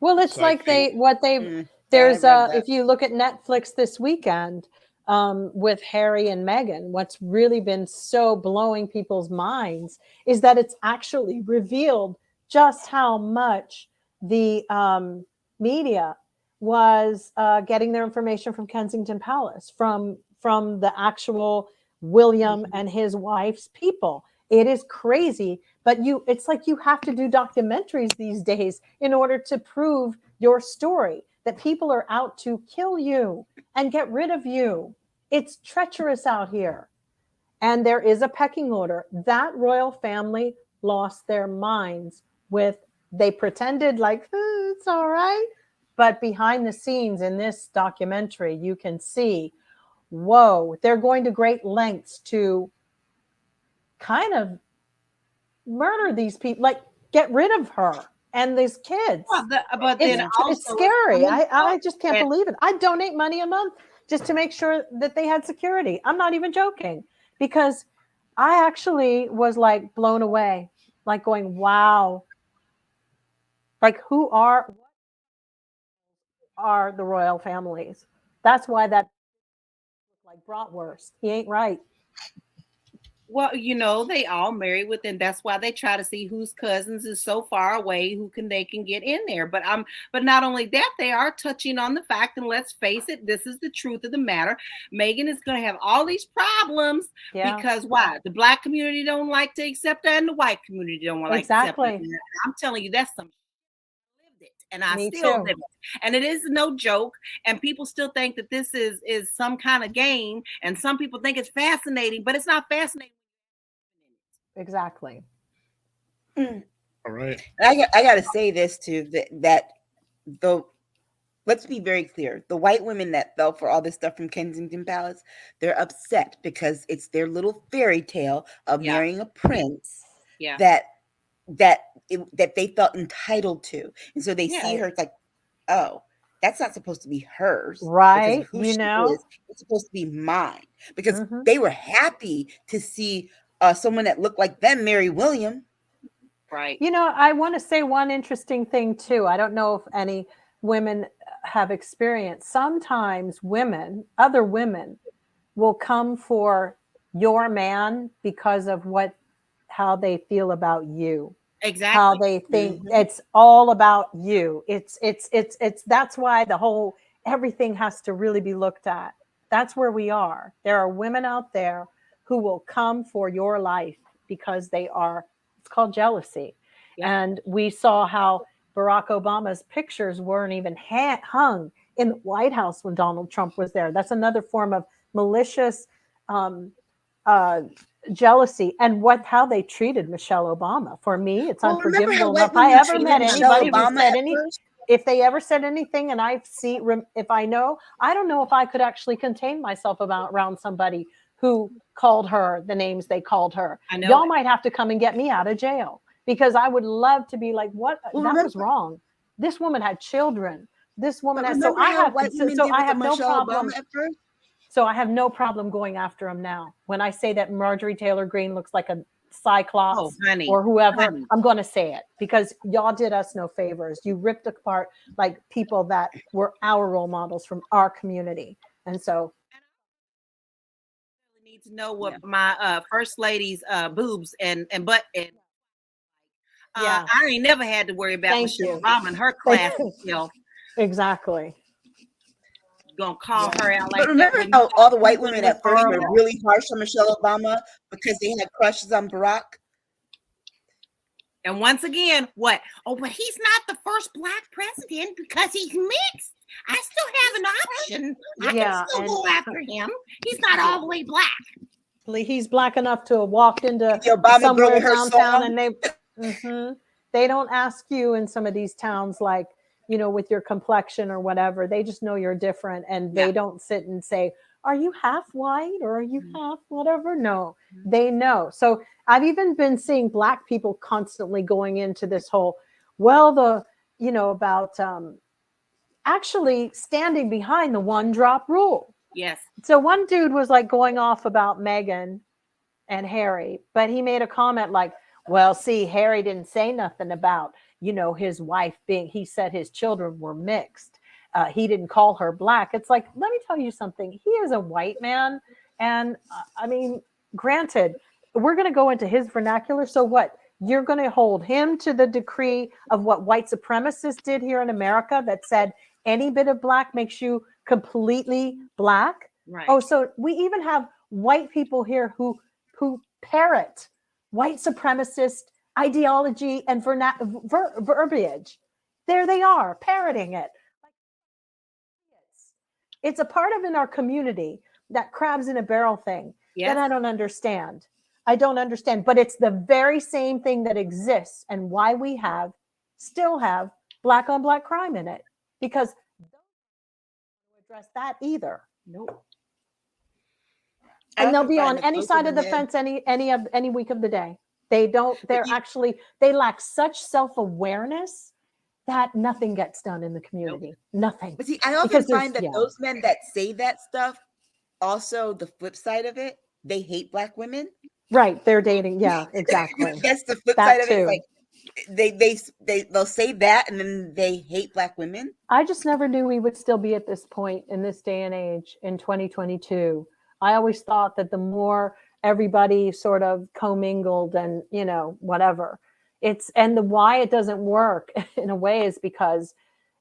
Well, it's if you look at Netflix this weekend with Harry and Meghan, what's really been so blowing people's minds is that it's actually revealed just how much the media was getting their information from Kensington Palace, from the actual William and his wife's people. It is crazy, but it's like you have to do documentaries these days in order to prove your story, that people are out to kill you and get rid of you. It's treacherous out here. And there is a pecking order. That royal family lost their minds they pretended like it's all right, but behind the scenes in this documentary you can see, whoa, they're going to great lengths to kind of murder these people, like get rid of her and these kids. But then it's scary. I just can't believe it. I donate money a month just to make sure that they had security. I'm not even joking, because I actually was like blown away, like going, wow. Like what are the royal families? That's why that like bratwurst. He ain't right. Well, they all marry within. That's why they try to see whose cousins is so far away who they can get in there. But not only that, they are touching on the fact, and let's face it, this is the truth of the matter. Meghan is going to have all these problems because why? The Black community don't like to accept her, and the white community don't want to accept her. I'm telling you, that's some. And I still live it. And it is no joke. And people still think that this is some kind of game. And some people think it's fascinating, but it's not fascinating. Exactly. All right. I got to say this too, let's be very clear. The white women that fell for all this stuff from Kensington Palace, they're upset because it's their little fairy tale of marrying a prince that they felt entitled to. And so they see her, it's like, oh, that's not supposed to be hers. Right. Who she is, it's supposed to be mine. Because they were happy to see someone that looked like them marry William. Right. I want to say one interesting thing too. I don't know if any women have experienced. Sometimes other women will come for your man because of how they feel about you. Exactly. How they think it's all about you. It's that's why everything has to really be looked at. That's where we are. There are women out there who will come for your life because it's called jealousy. Yep. And we saw how Barack Obama's pictures weren't even hung in the White House when Donald Trump was there. That's another form of malicious jealousy, and how they treated Michelle Obama. For me, it's unforgivable. If I ever met anybody who said if they ever said anything, and I don't know if I could actually contain myself around somebody who called her the names they called her. Y'all might have to come and get me out of jail, because I would love to be like, what? That was wrong. This woman had children. This woman has. So I have no problem. So I have no problem going after him now. When I say that Marjorie Taylor Greene looks like a cyclops or whoever, I'm going to say it, because y'all did us no favors. You ripped apart like people that were our role models from our community. And so I need to know what my first lady's boobs and butt and I ain't never had to worry about Michelle Obama and her class skill. Exactly. Gonna call her out like but remember that. How all the white women at first were really harsh on Michelle Obama because they had crushes on Barack? And once again, what? Oh, but he's not the first Black president because he's mixed. I still have an option. I can still go after him. He's not all the way Black. He's Black enough to have walked into somewhere downtown, and they don't ask you in some of these towns, like, with your complexion or whatever. They just know you're different, and they don't sit and say, are you half white or are you half whatever? No, they know. So I've even been seeing Black people constantly going into this whole, about actually standing behind the one drop rule. Yes. So one dude was like going off about Meghan and Harry, but he made a comment like, well, see, Harry didn't say nothing about, his wife he said his children were mixed. He didn't call her Black. It's like, let me tell you something. He is a white man. And granted, we're going to go into his vernacular. So what? You're going to hold him to the decree of what white supremacists did here in America that said any bit of Black makes you completely Black. Right. Oh, so we even have white people here who parrot white supremacist ideology and verbiage. There they are, parroting it. It's a part of in our community, that crabs in a barrel thing that I don't understand. But it's the very same thing that exists, and why we still have Black on Black crime in it, because they don't address that either. Nope. And they'll be on any side of the fence any week of the day. They lack such self-awareness that nothing gets done in the community. Nothing. But see, I often find that those men that say that stuff, also the flip side of it, they hate Black women. Right. They're dating. Yeah, exactly. That's the flip side of it. Like they'll say that, and then they hate Black women. I just never knew we would still be at this point in this day and age in 2022. I always thought that the more everybody sort of commingled and, whatever. And the why it doesn't work in a way is because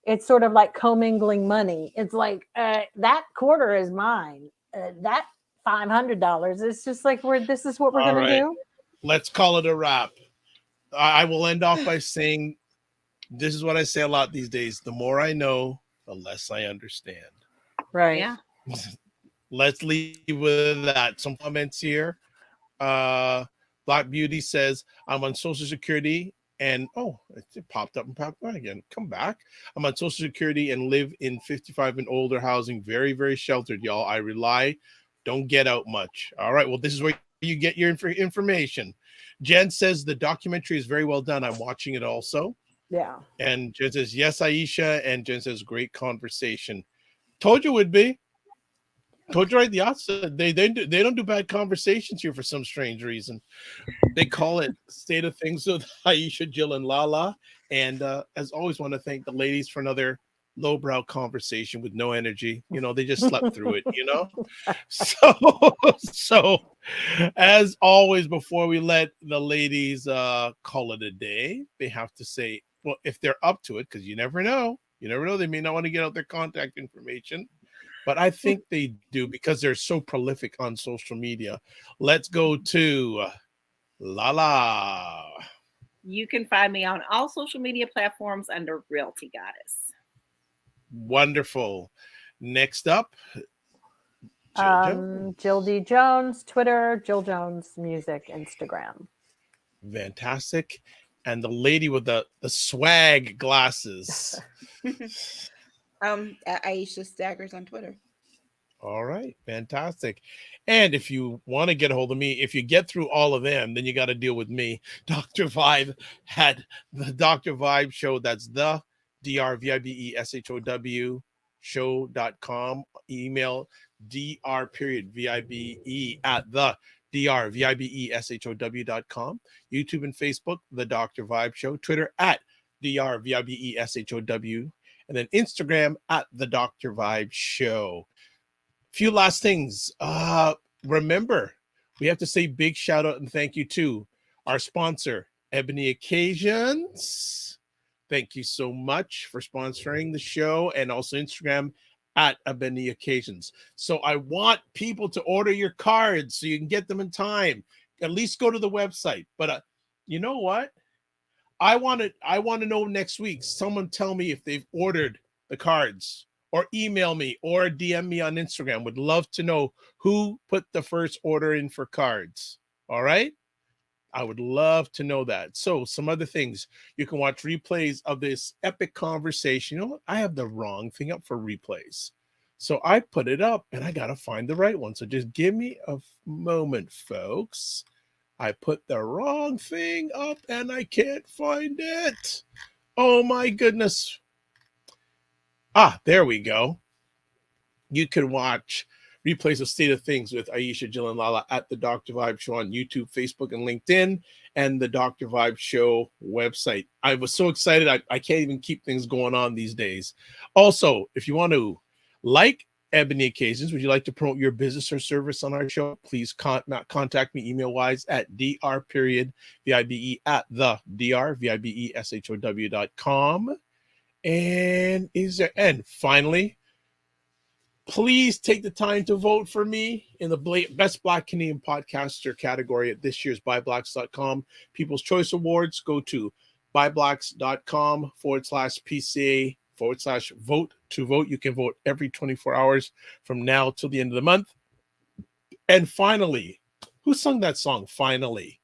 it's sort of like commingling money. It's like, that quarter is mine. That $500. It's just like, this is what we're going to do. Let's call it a wrap. I will end off by saying, this is what I say a lot these days. The more I know, the less I understand. Right. Yeah. Let's leave with that. Some comments here. Black Beauty says, I'm on Social Security and it popped up and popped out again. Come back. I'm on Social Security and live in 55 and older housing. Very, very sheltered, y'all. I rely. Don't get out much. All right. Well, this is where you get your information. Jen says the documentary is very well done. I'm watching it also. Yeah. And Jen says, yes, Aisha. And Jen says, great conversation. Told you it would be. Told you right the outset. They don't do bad conversations here for some strange reason. They call it State of Things with Aisha, Jill, and LaLa. And as always, want to thank the ladies for another lowbrow conversation with no energy. They just slept through it, So as always, before we let the ladies call it a day, they have to say, well, if they're up to it, because you never know, they may not want to get out their contact information. But I think they do because they're so prolific on social media. Let's go to LaLa. You can find me on all social media platforms under Realty Goddess. Wonderful. Next up, Jill D. Jones, Twitter, Jill Jones Music, Instagram. Fantastic. And the lady with the swag glasses. Aisha Staggers on Twitter. All right, fantastic. And if you want to get a hold of me, if you get through all of them, then you got to deal with me. Dr. Vibe had the Dr. Vibe show. That's the DRVIBESHOW show.com. Email dr.vibe at the drvibeshow.com. YouTube and Facebook, the Dr. Vibe Show. Twitter at drvibeshow. And then Instagram at the Dr. Vibe Show. Few last things. Remember, we have to say big shout out and thank you to our sponsor, Ebony Occasions. Thank you so much for sponsoring the show, and also Instagram at Ebony Occasions. So I want people to order your cards so you can get them in time. At least go to the website. But you know what? I want to know next week. Someone tell me if they've ordered the cards, or email me or DM me on Instagram. Would love to know who put the first order in for cards. All right? I would love to know that. So some other things. You can watch replays of this epic conversation. You know what? I have the wrong thing up for replays. So I put it up and I got to find the right one. So just give me a moment, folks. I put the wrong thing up and I can't find it. Oh my goodness. There we go. You can watch replays of State of Things with Aisha, Jill, and LaLa at the Dr. Vibe Show on YouTube, Facebook, and LinkedIn, and the Dr. Vibe Show website. I was so excited. I can't even keep things going on these days. Also, if you want to like Ebony Occasions, would you like to promote your business or service on our show? Please contact me email-wise at dr.vibe at the drvibeshow.com. And finally, please take the time to vote for me in the Best Black Canadian Podcaster category at this year's BuyBlacks.com People's Choice Awards. Go to buyblacks.com/PCA/vote to vote. You can vote every 24 hours from now till the end of the month. And finally, who sung that song? Finally,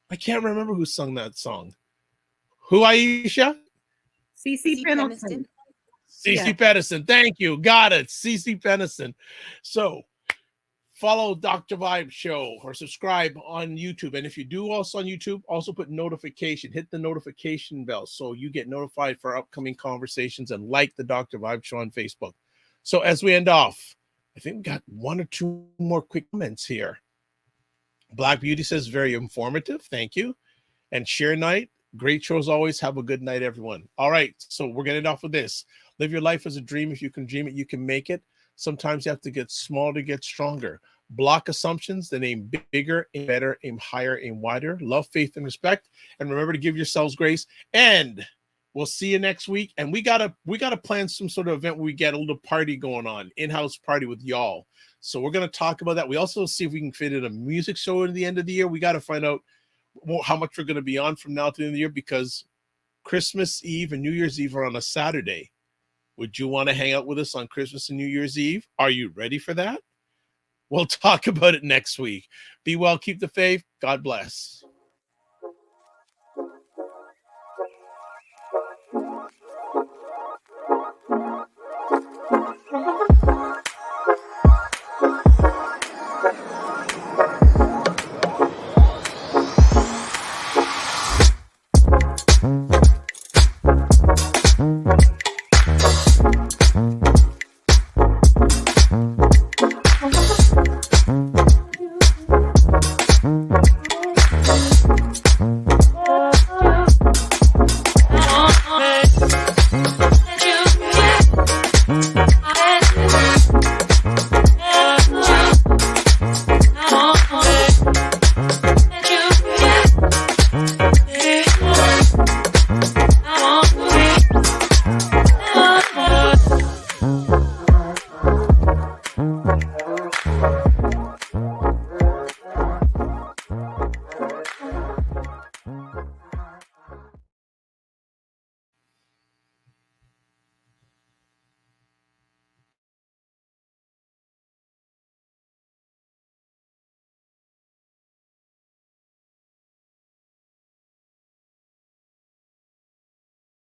I can't remember who sung that song. Who, Aisha? CC Pendleton. CC Pendleton. Thank you. Got it. CC Pendleton. So follow Dr. Vibe Show or subscribe on YouTube. And if you do also on YouTube, also put notification. Hit the notification bell so you get notified for upcoming conversations, and like the Dr. Vibe Show on Facebook. So as we end off, I think we got one or two more quick comments here. Black Beauty says, very informative. Thank you. And Share Night. Great shows always. Have a good night, everyone. All right. So we're getting off with this. Live your life as a dream. If you can dream it, you can make it. Sometimes you have to get small to get stronger. Block assumptions, then aim bigger, aim better, aim higher, aim wider. Love, faith, and respect. And remember to give yourselves grace. And we'll see you next week. And we gotta plan some sort of event where we get a little party going on, in-house party with y'all. So we're gonna talk about that. We also see if we can fit in a music show at the end of the year. We got to find out how much we're gonna be on from now to the end of the year, because Christmas Eve and New Year's Eve are on a Saturday. Would you want to hang out with us on Christmas and New Year's Eve? Are you ready for that? We'll talk about it next week. Be well, keep the faith. God bless.